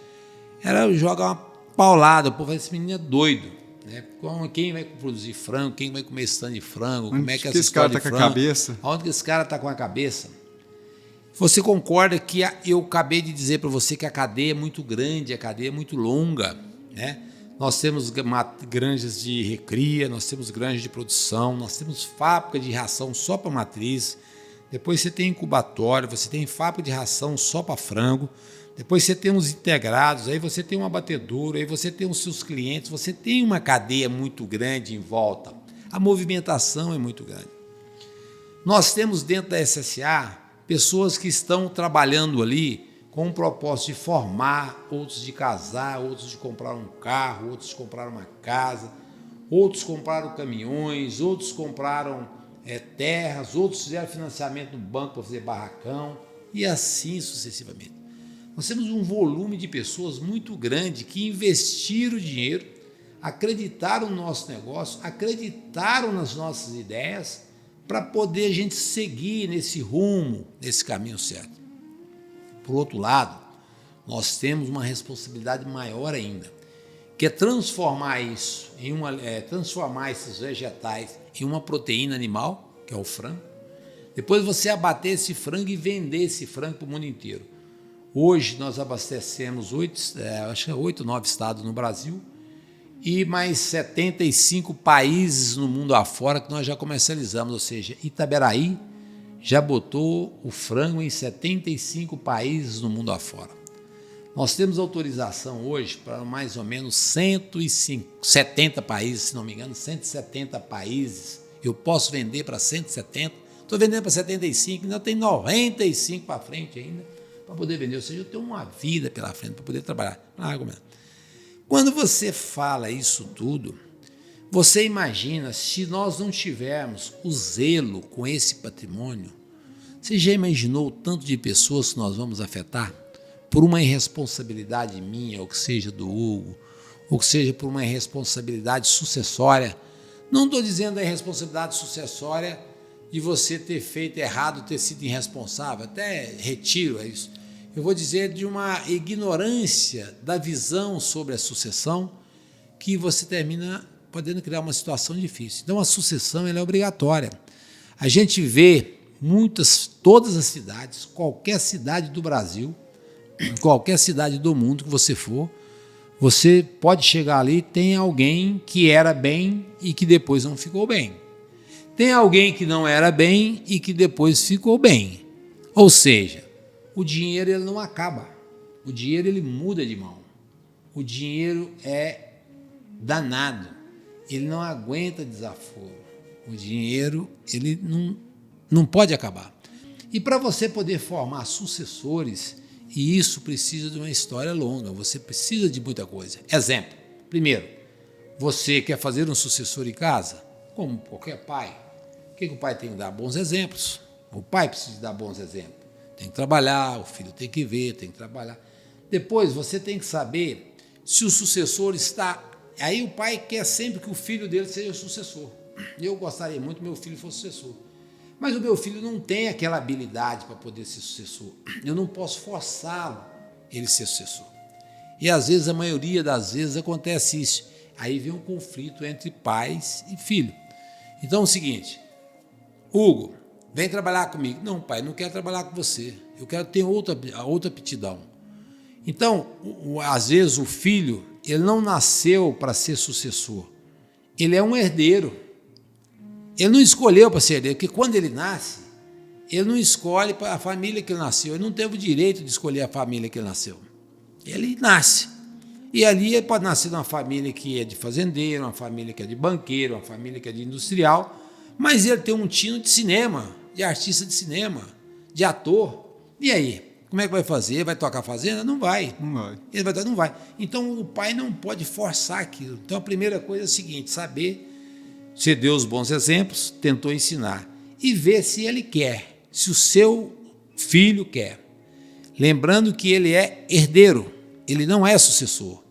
era jogar uma paulada, o povo falava, esse menino é doido, né? Quem vai produzir frango, quem vai comer stand de frango, como é que essa história de frango, onde que esse cara está com a cabeça? Você concorda que eu acabei de dizer para você que a cadeia é muito grande, a cadeia é muito longa, né? Nós temos granjas de recria, nós temos granjas de produção, nós temos fábrica de ração só para matriz, depois você tem incubatório, você tem fábrica de ração só para frango, depois você tem os integrados, aí você tem um abatedouro, aí você tem os seus clientes, você tem uma cadeia muito grande em volta. A movimentação é muito grande. Nós temos dentro da SSA pessoas que estão trabalhando ali com o propósito de formar, outros de casar, outros de comprar um carro, outros de comprar uma casa, outros compraram caminhões, outros compraram terras, outros fizeram financiamento no banco para fazer barracão e assim sucessivamente. Nós temos um volume de pessoas muito grande que investiram dinheiro, acreditaram no nosso negócio, acreditaram nas nossas ideias para poder a gente seguir nesse rumo, nesse caminho certo. Por outro lado, nós temos uma responsabilidade maior ainda, que é transformar isso transformar esses vegetais em uma proteína animal que é o frango. Depois você abater esse frango e vender esse frango para o mundo inteiro. Hoje nós abastecemos 8, 9 estados no Brasil e mais 75 países no mundo afora que nós já comercializamos, ou seja, Itaberaí já botou o frango em 75 países no mundo afora. Nós temos autorização hoje para mais ou menos 170 países, se não me engano, 170 países. Eu posso vender para 170, estou vendendo para 75, ainda tem 95 para frente ainda, para poder vender. Ou seja, eu tenho uma vida pela frente para poder trabalhar. Quando você fala isso tudo, você imagina se nós não tivermos o zelo com esse patrimônio, você já imaginou o tanto de pessoas que nós vamos afetar? Por uma irresponsabilidade minha, ou que seja do Hugo, ou que seja por uma irresponsabilidade sucessória. Não estou dizendo a irresponsabilidade sucessória de você ter feito errado, ter sido irresponsável, até retiro isso. Eu vou dizer de uma ignorância da visão sobre a sucessão que você termina podendo criar uma situação difícil. Então a sucessão ela é obrigatória. A gente vê todas as cidades, qualquer cidade do Brasil, qualquer cidade do mundo que você for, você pode chegar ali e tem alguém que era bem e que depois não ficou bem. Tem alguém que não era bem e que depois ficou bem. Ou seja, o dinheiro ele não acaba. O dinheiro ele muda de mão. O dinheiro é danado. Ele não aguenta desaforo. O dinheiro ele não pode acabar. E para você poder formar sucessores, e isso precisa de uma história longa, você precisa de muita coisa. Exemplo, primeiro, você quer fazer um sucessor em casa? Como qualquer pai. O que o pai tem que dar? Bons exemplos. O pai precisa dar bons exemplos. Tem que trabalhar, o filho tem que ver, tem que trabalhar. Depois, você tem que saber se o sucessor está... Aí o pai quer sempre que o filho dele seja o sucessor. Eu gostaria muito que meu filho fosse sucessor. Mas o meu filho não tem aquela habilidade para poder ser sucessor. Eu não posso forçá-lo ele ser sucessor. E às vezes, a maioria das vezes, acontece isso. Aí vem um conflito entre pais e filho. Então é o seguinte, Hugo, vem trabalhar comigo. Não, pai, não quero trabalhar com você. Eu quero ter outra aptidão. Então, às vezes, o filho, ele não nasceu para ser sucessor. Ele é um herdeiro. Ele não escolheu para ser herdeiro, porque quando ele nasce, ele não escolhe a família que ele nasceu. Ele não teve o direito de escolher a família que ele nasceu. Ele nasce. E ali ele pode nascer numa família que é de fazendeiro, uma família que é de banqueiro, uma família que é de industrial, mas ele tem um tino de cinema, de artista de cinema, de ator. E aí? Como é que vai fazer? Vai tocar fazenda? Não vai. Não vai. Então, o pai não pode forçar aquilo. Então, a primeira coisa é a seguinte, saber, você deu os bons exemplos, tentou ensinar, e ver se ele quer, se o seu filho quer. Lembrando que ele é herdeiro, ele não é sucessor.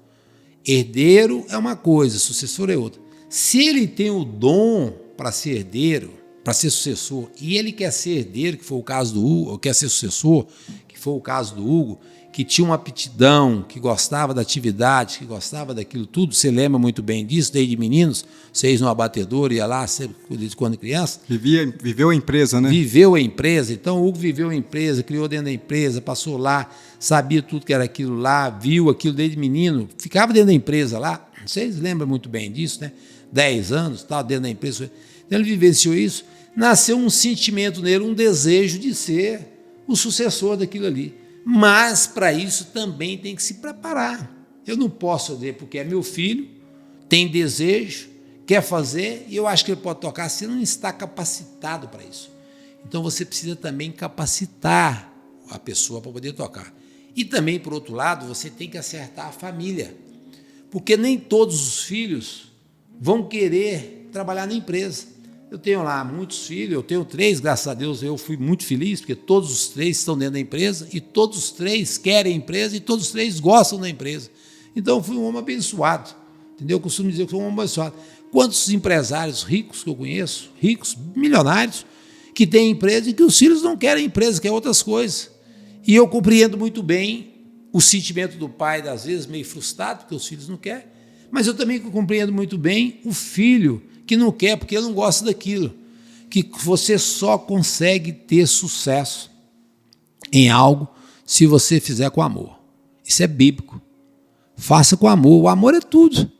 Herdeiro é uma coisa, sucessor é outra. Se ele tem o dom para ser herdeiro, para ser sucessor, e ele quer ser herdeiro, que foi o caso do Hugo, ou quer ser sucessor, que foi o caso do Hugo, que tinha uma aptidão, que gostava da atividade, que gostava daquilo tudo, você lembra muito bem disso, desde meninos, vocês no abatedor, ia lá, sempre, desde quando criança. Viveu a empresa, né? Viveu a empresa, então o Hugo viveu a empresa, criou dentro da empresa, passou lá, sabia tudo que era aquilo lá, viu aquilo desde menino, ficava dentro da empresa lá, vocês lembram muito bem disso, né? 10 anos, estava dentro da empresa, então ele vivenciou isso, nasceu um sentimento nele, um desejo de ser o sucessor daquilo ali. Mas, para isso, também tem que se preparar. Eu não posso dizer porque é meu filho, tem desejo, quer fazer, e eu acho que ele pode tocar, se não está capacitado para isso. Então, você precisa também capacitar a pessoa para poder tocar. E também, por outro lado, você tem que acertar a família, porque nem todos os filhos vão querer trabalhar na empresa. Eu tenho lá muitos filhos, eu tenho 3, graças a Deus, eu fui muito feliz, porque todos os 3 estão dentro da empresa, e todos os 3 querem a empresa, e todos os 3 gostam da empresa. Então, eu fui um homem abençoado, entendeu? Eu costumo dizer que sou um homem abençoado. Quantos empresários ricos que eu conheço, ricos, milionários, que têm empresa e que os filhos não querem empresa, querem outras coisas. E eu compreendo muito bem o sentimento do pai, às vezes, meio frustrado, porque os filhos não querem, mas eu também compreendo muito bem o filho que não quer, porque ele não gosta daquilo. que você só consegue ter sucesso em algo se você fizer com amor. Isso é bíblico. Faça com amor. O amor é tudo.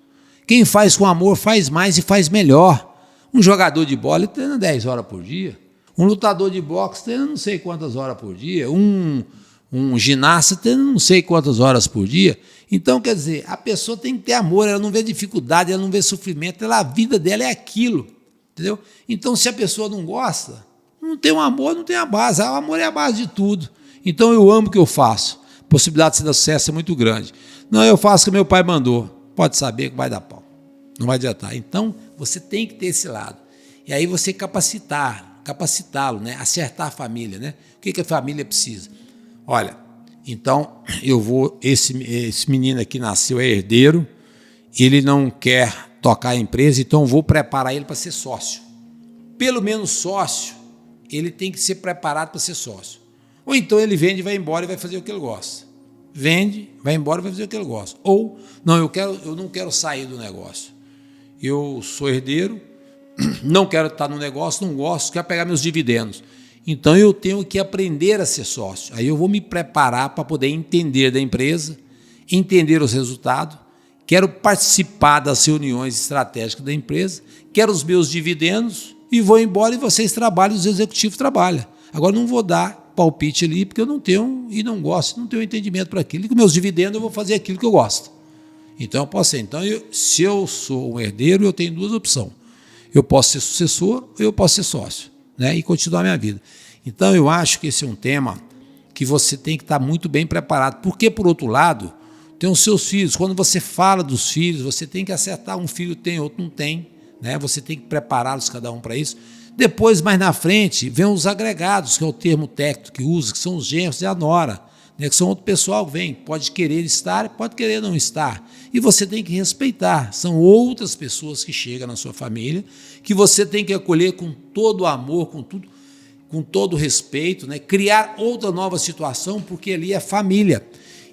Quem faz com amor faz mais e faz melhor. Um jogador de bola treina 10 horas por dia. Um lutador de boxe treina não sei quantas horas por dia. Um ginasta treina não sei quantas horas por dia. Então, quer dizer, a pessoa tem que ter amor, ela não vê dificuldade, ela não vê sofrimento, a vida dela é aquilo. Entendeu? Então, se a pessoa não gosta, não tem um amor, não tem a base. O amor é a base de tudo. Então, eu amo o que eu faço. A possibilidade de ser sucesso é muito grande. Não, eu faço o que meu pai mandou. Pode saber que vai dar pau. Não vai adiantar. Então, você tem que ter esse lado. E aí você capacitá-lo, né? Acertar a família, né? O que a família precisa? Olha, então, esse menino aqui nasceu, é herdeiro, ele não quer tocar a empresa, então eu vou preparar ele para ser sócio. Pelo menos sócio, ele tem que ser preparado para ser sócio. Ou então ele vende, vai embora e vai fazer o que ele gosta. Vende, vai embora e vai fazer o que ele gosta. Ou, não, eu não quero sair do negócio. Eu sou herdeiro, não quero estar no negócio, não gosto, quero pegar meus dividendos. Então eu tenho que aprender a ser sócio. Aí eu vou me preparar para poder entender da empresa, entender os resultados, quero participar das reuniões estratégicas da empresa, quero os meus dividendos e vou embora e vocês trabalham, os executivos trabalham. Agora não vou dar palpite ali porque eu não tenho e não gosto, não tenho entendimento para aquilo. E com meus dividendos eu vou fazer aquilo que eu gosto. Então eu posso ser. Então, se eu sou um herdeiro, eu tenho duas opções. Eu posso ser sucessor ou eu posso ser sócio, né? E continuar a minha vida. Então eu acho que esse é um tema que você tem que estar muito bem preparado. Porque, por outro lado, tem os seus filhos. Quando você fala dos filhos, você tem que acertar. Um filho tem, outro não tem, né? Você tem que prepará-los cada um para isso. Depois, mais na frente, vem os agregados, que é o termo técnico que usa, que são os genros e a nora, né? Que são outro pessoal que vem, pode querer estar, pode querer não estar. E você tem que respeitar. São outras pessoas que chegam na sua família, que você tem que acolher com todo o amor, com tudo, com todo o respeito, né? Criar outra nova situação, porque ali é família.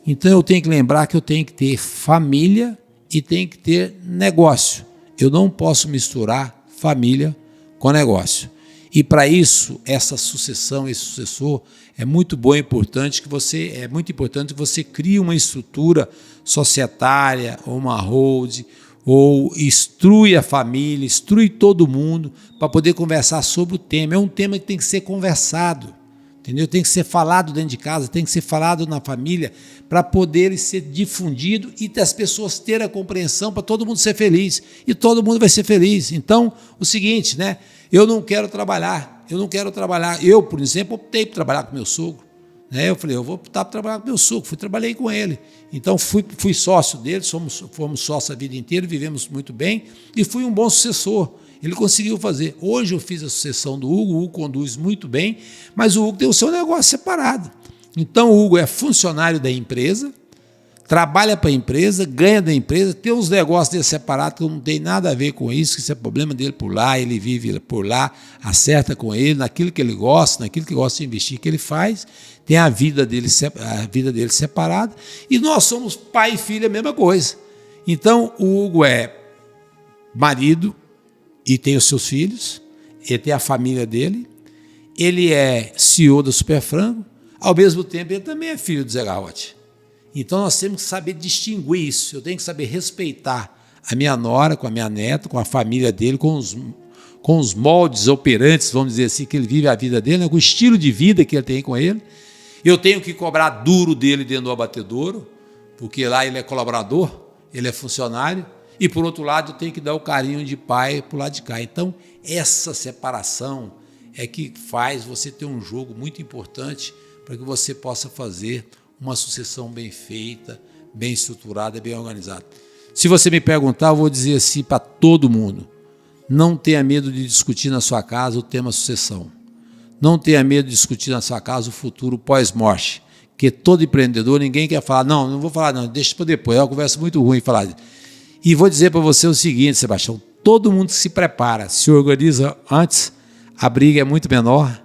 Então eu tenho que lembrar que eu tenho que ter família e tenho que ter negócio. Eu não posso misturar família com negócio. E para isso, essa sucessão, esse sucessor, é muito bom e importante que você crie uma estrutura societária, ou uma hold, ou instrui a família, instrui todo mundo para poder conversar sobre o tema. É um tema que tem que ser conversado, entendeu? Tem que ser falado dentro de casa, tem que ser falado na família para poder ser difundido e as pessoas terem a compreensão para todo mundo ser feliz. E todo mundo vai ser feliz. Então, o seguinte, né? Eu não quero trabalhar. Eu, por exemplo, optei por trabalhar com meu sogro. Né? Eu falei, eu vou optar por trabalhar com meu sogro. Trabalhei com ele. Então, fui sócio dele, fomos sócios a vida inteira, vivemos muito bem e fui um bom sucessor. Ele conseguiu fazer. Hoje eu fiz a sucessão do Hugo, o Hugo conduz muito bem, mas o Hugo tem o seu negócio separado. Então, o Hugo é funcionário da empresa, trabalha para a empresa, ganha da empresa, tem uns negócios dele separados que não tem nada a ver com isso, que isso é problema dele por lá, ele vive por lá, acerta com ele, naquilo que ele gosta, naquilo que gosta de investir, que ele faz, tem a vida dele separada, e nós somos pai e filho, a mesma coisa. Então, o Hugo é marido e tem os seus filhos, ele tem a família dele, ele é CEO da Superfrango, ao mesmo tempo ele também é filho do Zé Garrote. Então nós temos que saber distinguir isso, eu tenho que saber respeitar a minha nora com a minha neta, com a família dele, com os moldes operantes, vamos dizer assim, que ele vive a vida dele, né, com o estilo de vida que ele tem com ele. Eu tenho que cobrar duro dele dentro do abatedouro, porque lá ele é colaborador, ele é funcionário, e por outro lado eu tenho que dar o carinho de pai para o lado de cá. Então essa separação é que faz você ter um jogo muito importante para que você possa fazer uma sucessão bem feita, bem estruturada, bem organizada. Se você me perguntar, eu vou dizer assim para todo mundo: não tenha medo de discutir na sua casa o tema sucessão. Não tenha medo de discutir na sua casa o futuro pós-morte. Porque todo empreendedor, ninguém quer falar, não vou falar, não, deixa para depois, é uma conversa muito ruim falar. E vou dizer para você o seguinte, Sebastião: todo mundo se prepara, se organiza antes, a briga é muito menor,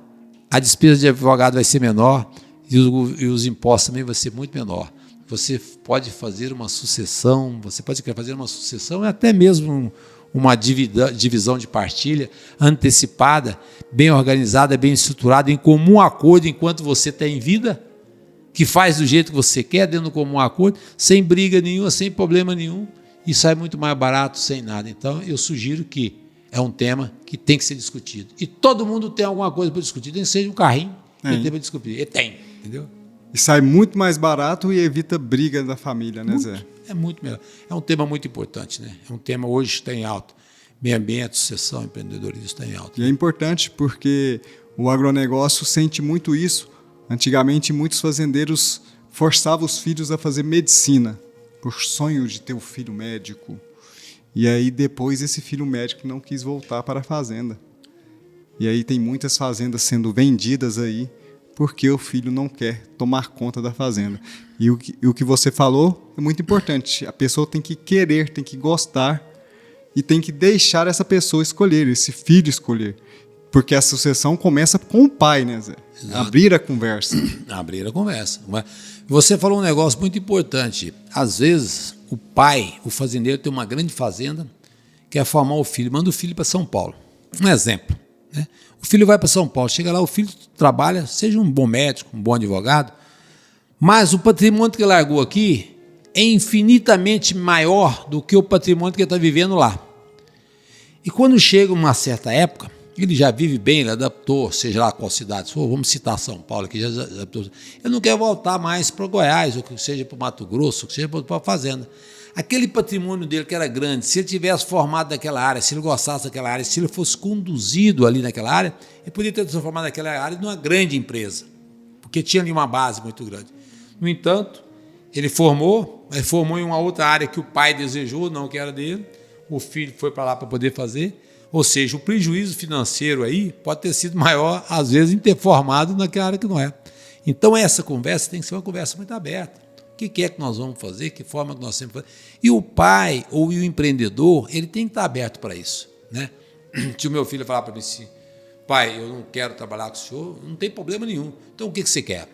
a despesa de advogado vai ser menor, e os impostos também vão ser muito menor. Você pode fazer uma sucessão, e até mesmo uma divisão de partilha antecipada, bem organizada, bem estruturada, em comum acordo enquanto você está em vida, que faz do jeito que você quer, dentro do comum acordo, sem briga nenhuma, sem problema nenhum, e sai muito mais barato, sem nada. Então, eu sugiro que é um tema que tem que ser discutido. E todo mundo tem alguma coisa para discutir, nem seja um carrinho que tem para discutir. E tem, entendeu? E sai muito mais barato e evita briga da família, né, Zé? É muito melhor. É um tema muito importante, né? É um tema hoje que está em alta. Meio ambiente, sucessão, empreendedorismo está em alta. E é importante porque o agronegócio sente muito isso. Antigamente, muitos fazendeiros forçavam os filhos a fazer medicina, por sonho de ter um filho médico. E aí, depois, esse filho médico não quis voltar para a fazenda. E aí tem muitas fazendas sendo vendidas aí, porque o filho não quer tomar conta da fazenda. E o que você falou é muito importante. A pessoa tem que querer, tem que gostar e tem que deixar essa pessoa escolher, esse filho escolher. Porque a sucessão começa com o pai, né, Zé? Exato. Abrir a conversa. Abrir a conversa. Você falou um negócio muito importante. Às vezes, o pai, o fazendeiro, tem uma grande fazenda, quer formar o filho, manda o filho para São Paulo. Um exemplo. Né? O filho vai para São Paulo, chega lá, o filho trabalha, seja um bom médico, um bom advogado, mas o patrimônio que ele largou aqui é infinitamente maior do que o patrimônio que ele está vivendo lá. E quando chega uma certa época, ele já vive bem, ele adaptou, seja lá qual cidade for, vamos citar São Paulo, que já adaptou. Ele não quer voltar mais para Goiás, ou que seja para o Mato Grosso, ou que seja para a fazenda. Aquele patrimônio dele que era grande, se ele tivesse formado naquela área, se ele gostasse daquela área, se ele fosse conduzido ali naquela área, ele poderia ter transformado aquela área numa grande empresa, porque tinha ali uma base muito grande. No entanto, ele formou em uma outra área que o pai desejou, não que era dele, o filho foi para lá para poder fazer, ou seja, o prejuízo financeiro aí pode ter sido maior, às vezes, em ter formado naquela área que não é. Então, essa conversa tem que ser uma conversa muito aberta. O que é que nós vamos fazer? Que forma que nós sempre fazemos? E o pai ou o empreendedor, ele tem que estar aberto para isso. Né? Se o meu filho falar para mim assim, pai, eu não quero trabalhar com o senhor, não tem problema nenhum. Então, o que você quer?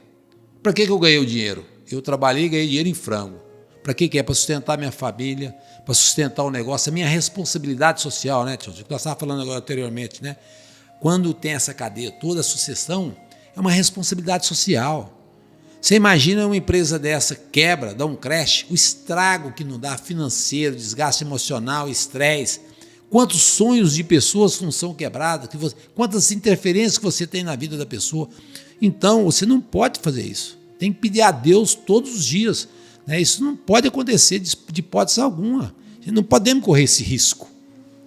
Para que eu ganhei o dinheiro? Eu trabalhei e ganhei dinheiro em frango. Para que é? Para sustentar minha família, para sustentar o negócio, a minha responsabilidade social, né, tio? Nós estávamos falando agora anteriormente, né? Quando tem essa cadeia toda, a sucessão é uma responsabilidade social. Você imagina uma empresa dessa quebra, dá um crash, o estrago que não dá financeiro, desgaste emocional, estresse, quantos sonhos de pessoas não são quebrados, quantas interferências que você tem na vida da pessoa. Então, você não pode fazer isso. Tem que pedir a Deus todos os dias. Né? Isso não pode acontecer de hipótese alguma. A gente não podemos correr esse risco.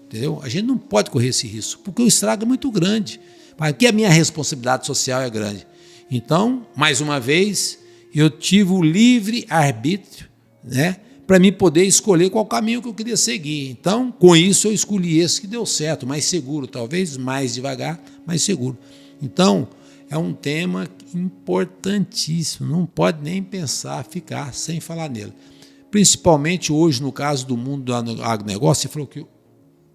Entendeu? A gente não pode correr esse risco, porque o estrago é muito grande. Aqui a minha responsabilidade social é grande. Então, mais uma vez, eu tive o livre arbítrio, né, para mim poder escolher qual caminho que eu queria seguir. Então, com isso, eu escolhi esse que deu certo, mais seguro, talvez mais devagar, mais seguro. Então, é um tema importantíssimo, não pode nem pensar ficar sem falar nele. Principalmente hoje, no caso do mundo do agronegócio, você falou que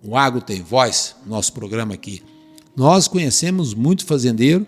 o agro tem voz, nosso programa aqui. Nós conhecemos muito fazendeiro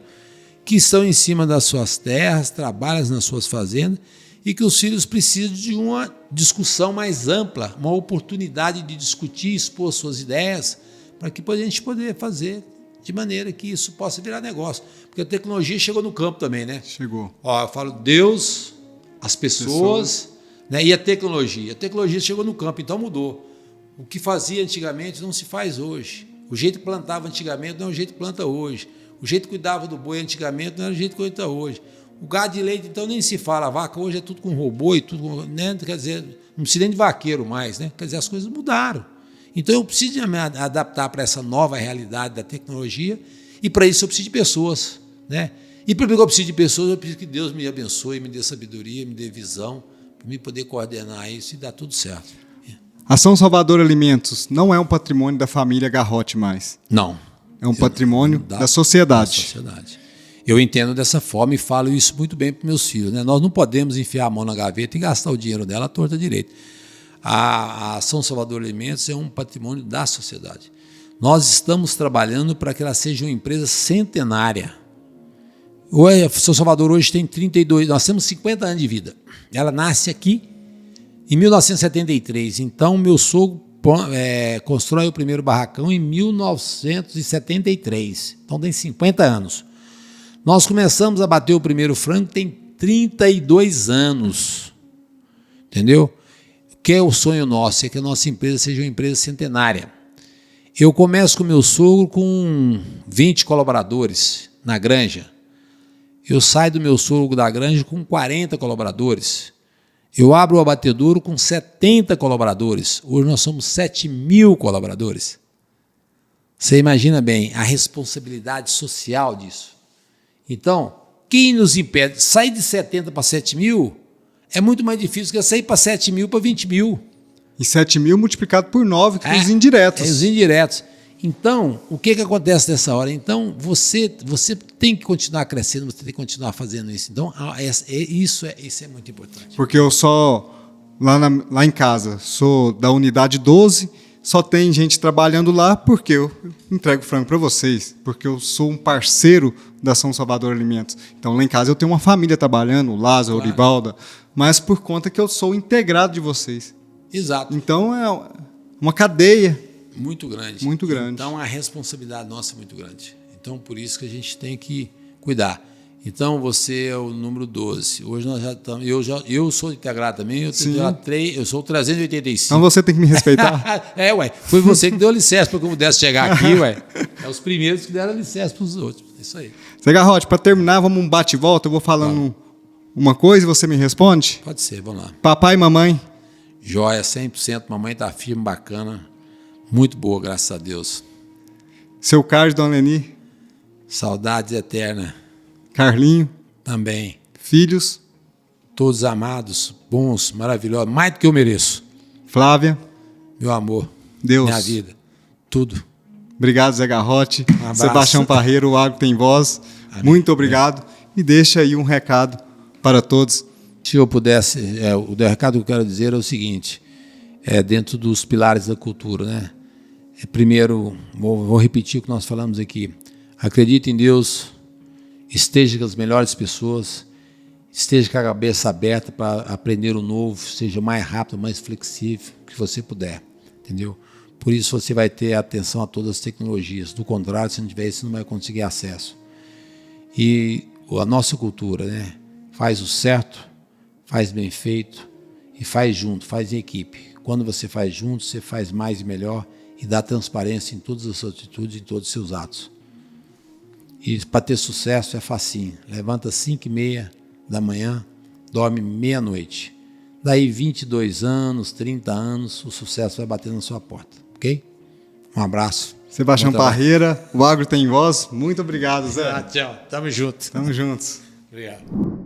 que estão em cima das suas terras, trabalham nas suas fazendas e que os filhos precisam de uma discussão mais ampla, uma oportunidade de discutir, expor suas ideias, para que a gente poder fazer de maneira que isso possa virar negócio. Porque a tecnologia chegou no campo também, né? Chegou. Ó, eu falo Deus, as pessoas. Né, e a tecnologia. A tecnologia chegou no campo, então mudou. O que fazia antigamente não se faz hoje. O jeito que plantava antigamente não é o jeito que planta hoje. O jeito que cuidava do boi antigamente não era o jeito que cuida hoje. O gado de leite, então, nem se fala. A vaca hoje é tudo com robô e tudo com, né? Quer dizer, não precisa nem de vaqueiro mais, né? Quer dizer, as coisas mudaram. Então, eu preciso me adaptar para essa nova realidade da tecnologia e, para isso, eu preciso de pessoas. Né? E, para que eu preciso de pessoas, eu preciso que Deus me abençoe, me dê sabedoria, me dê visão, para eu poder coordenar isso e dar tudo certo. Ação Salvador Alimentos não é um patrimônio da família Garrote mais. Não. É um patrimônio da sociedade. Eu entendo dessa forma e falo isso muito bem para meus filhos. Né? Nós não podemos enfiar a mão na gaveta e gastar o dinheiro dela à torta direita. A Ação Salvador Alimentos é um patrimônio da sociedade. Nós estamos trabalhando para que ela seja uma empresa centenária. A Ação Salvador hoje tem 32, nós temos 50 anos de vida. Ela nasce aqui em 1973. Então, meu sogro constrói o primeiro barracão em 1973. Então tem 50 anos. Nós começamos a bater o primeiro frango tem 32 anos. Entendeu? O que é o sonho nosso? É que a nossa empresa seja uma empresa centenária. Eu começo com meu sogro com 20 colaboradores na granja. Eu saio do meu sogro da granja com 40 colaboradores. Eu abro o abatedouro com 70 colaboradores. Hoje nós somos 7.000 colaboradores. Você imagina bem a responsabilidade social disso. Então, quem nos impede? Sair de 70 para 7.000 é muito mais difícil que sair para 7.000 para 20.000. E 7.000 multiplicado por 9, que são os indiretos. Os indiretos. Então, o que acontece nessa hora? Então, você tem que continuar crescendo, você tem que continuar fazendo isso. Então, isso é muito importante. Porque eu lá em casa, sou da unidade 12, só tem gente trabalhando lá porque eu entrego frango para vocês, porque eu sou um parceiro da São Salvador Alimentos. Então, lá em casa eu tenho uma família trabalhando, o Lázaro, claro. O Orivalda, mas por conta que eu sou integrado de vocês. Exato. Então, é uma cadeia. Muito grande. Muito grande. Então, a responsabilidade nossa é muito grande. Então, por isso que a gente tem que cuidar. Então, você é o número 12. Hoje nós já estamos... Eu sou integrado também, eu sou o 385. Então, você tem que me respeitar. Foi você que deu licença para que eu pudesse chegar aqui, É os primeiros que deram licença para os outros. É isso aí. Zé Garrote, para terminar, vamos um bate e volta. Eu vou falando uma coisa e você me responde? Pode ser, vamos lá. Papai e mamãe? Joia, 100%. Mamãe está firme, bacana. Muito boa, graças a Deus. Seu Carlos, Dona Leni? Saudades eterna. Carlinho? Também. Filhos? Todos amados, bons, maravilhosos, mais do que eu mereço. Flávia? Meu amor. Deus. Minha vida. Tudo. Obrigado, Zé Garrote. Um Sebastião Parreiro, o Agro Tem Voz. Amém. Muito obrigado. E deixa aí um recado para todos. Se eu pudesse, o recado que eu quero dizer é o seguinte, dentro dos pilares da cultura, né? Primeiro, vou repetir o que nós falamos aqui. Acredite em Deus, esteja com as melhores pessoas, esteja com a cabeça aberta para aprender o novo, seja mais rápido, mais flexível que você puder, entendeu? Por isso você vai ter atenção a todas as tecnologias. Do contrário, se não tiver isso, você não vai conseguir acesso. E a nossa cultura, né? Faz o certo, faz bem feito e faz junto, faz em equipe. Quando você faz junto, você faz mais e melhor e dá transparência em todas as suas atitudes e em todos os seus atos. E para ter sucesso é facinho. Levanta às 5h30 da manhã, dorme meia-noite. Daí 22 anos, 30 anos, o sucesso vai bater na sua porta. Ok? Um abraço. Sebastião Parreira, o Agro Tem Voz. Muito obrigado, Zé. Tchau. Tamo junto. Tamo juntos. Obrigado.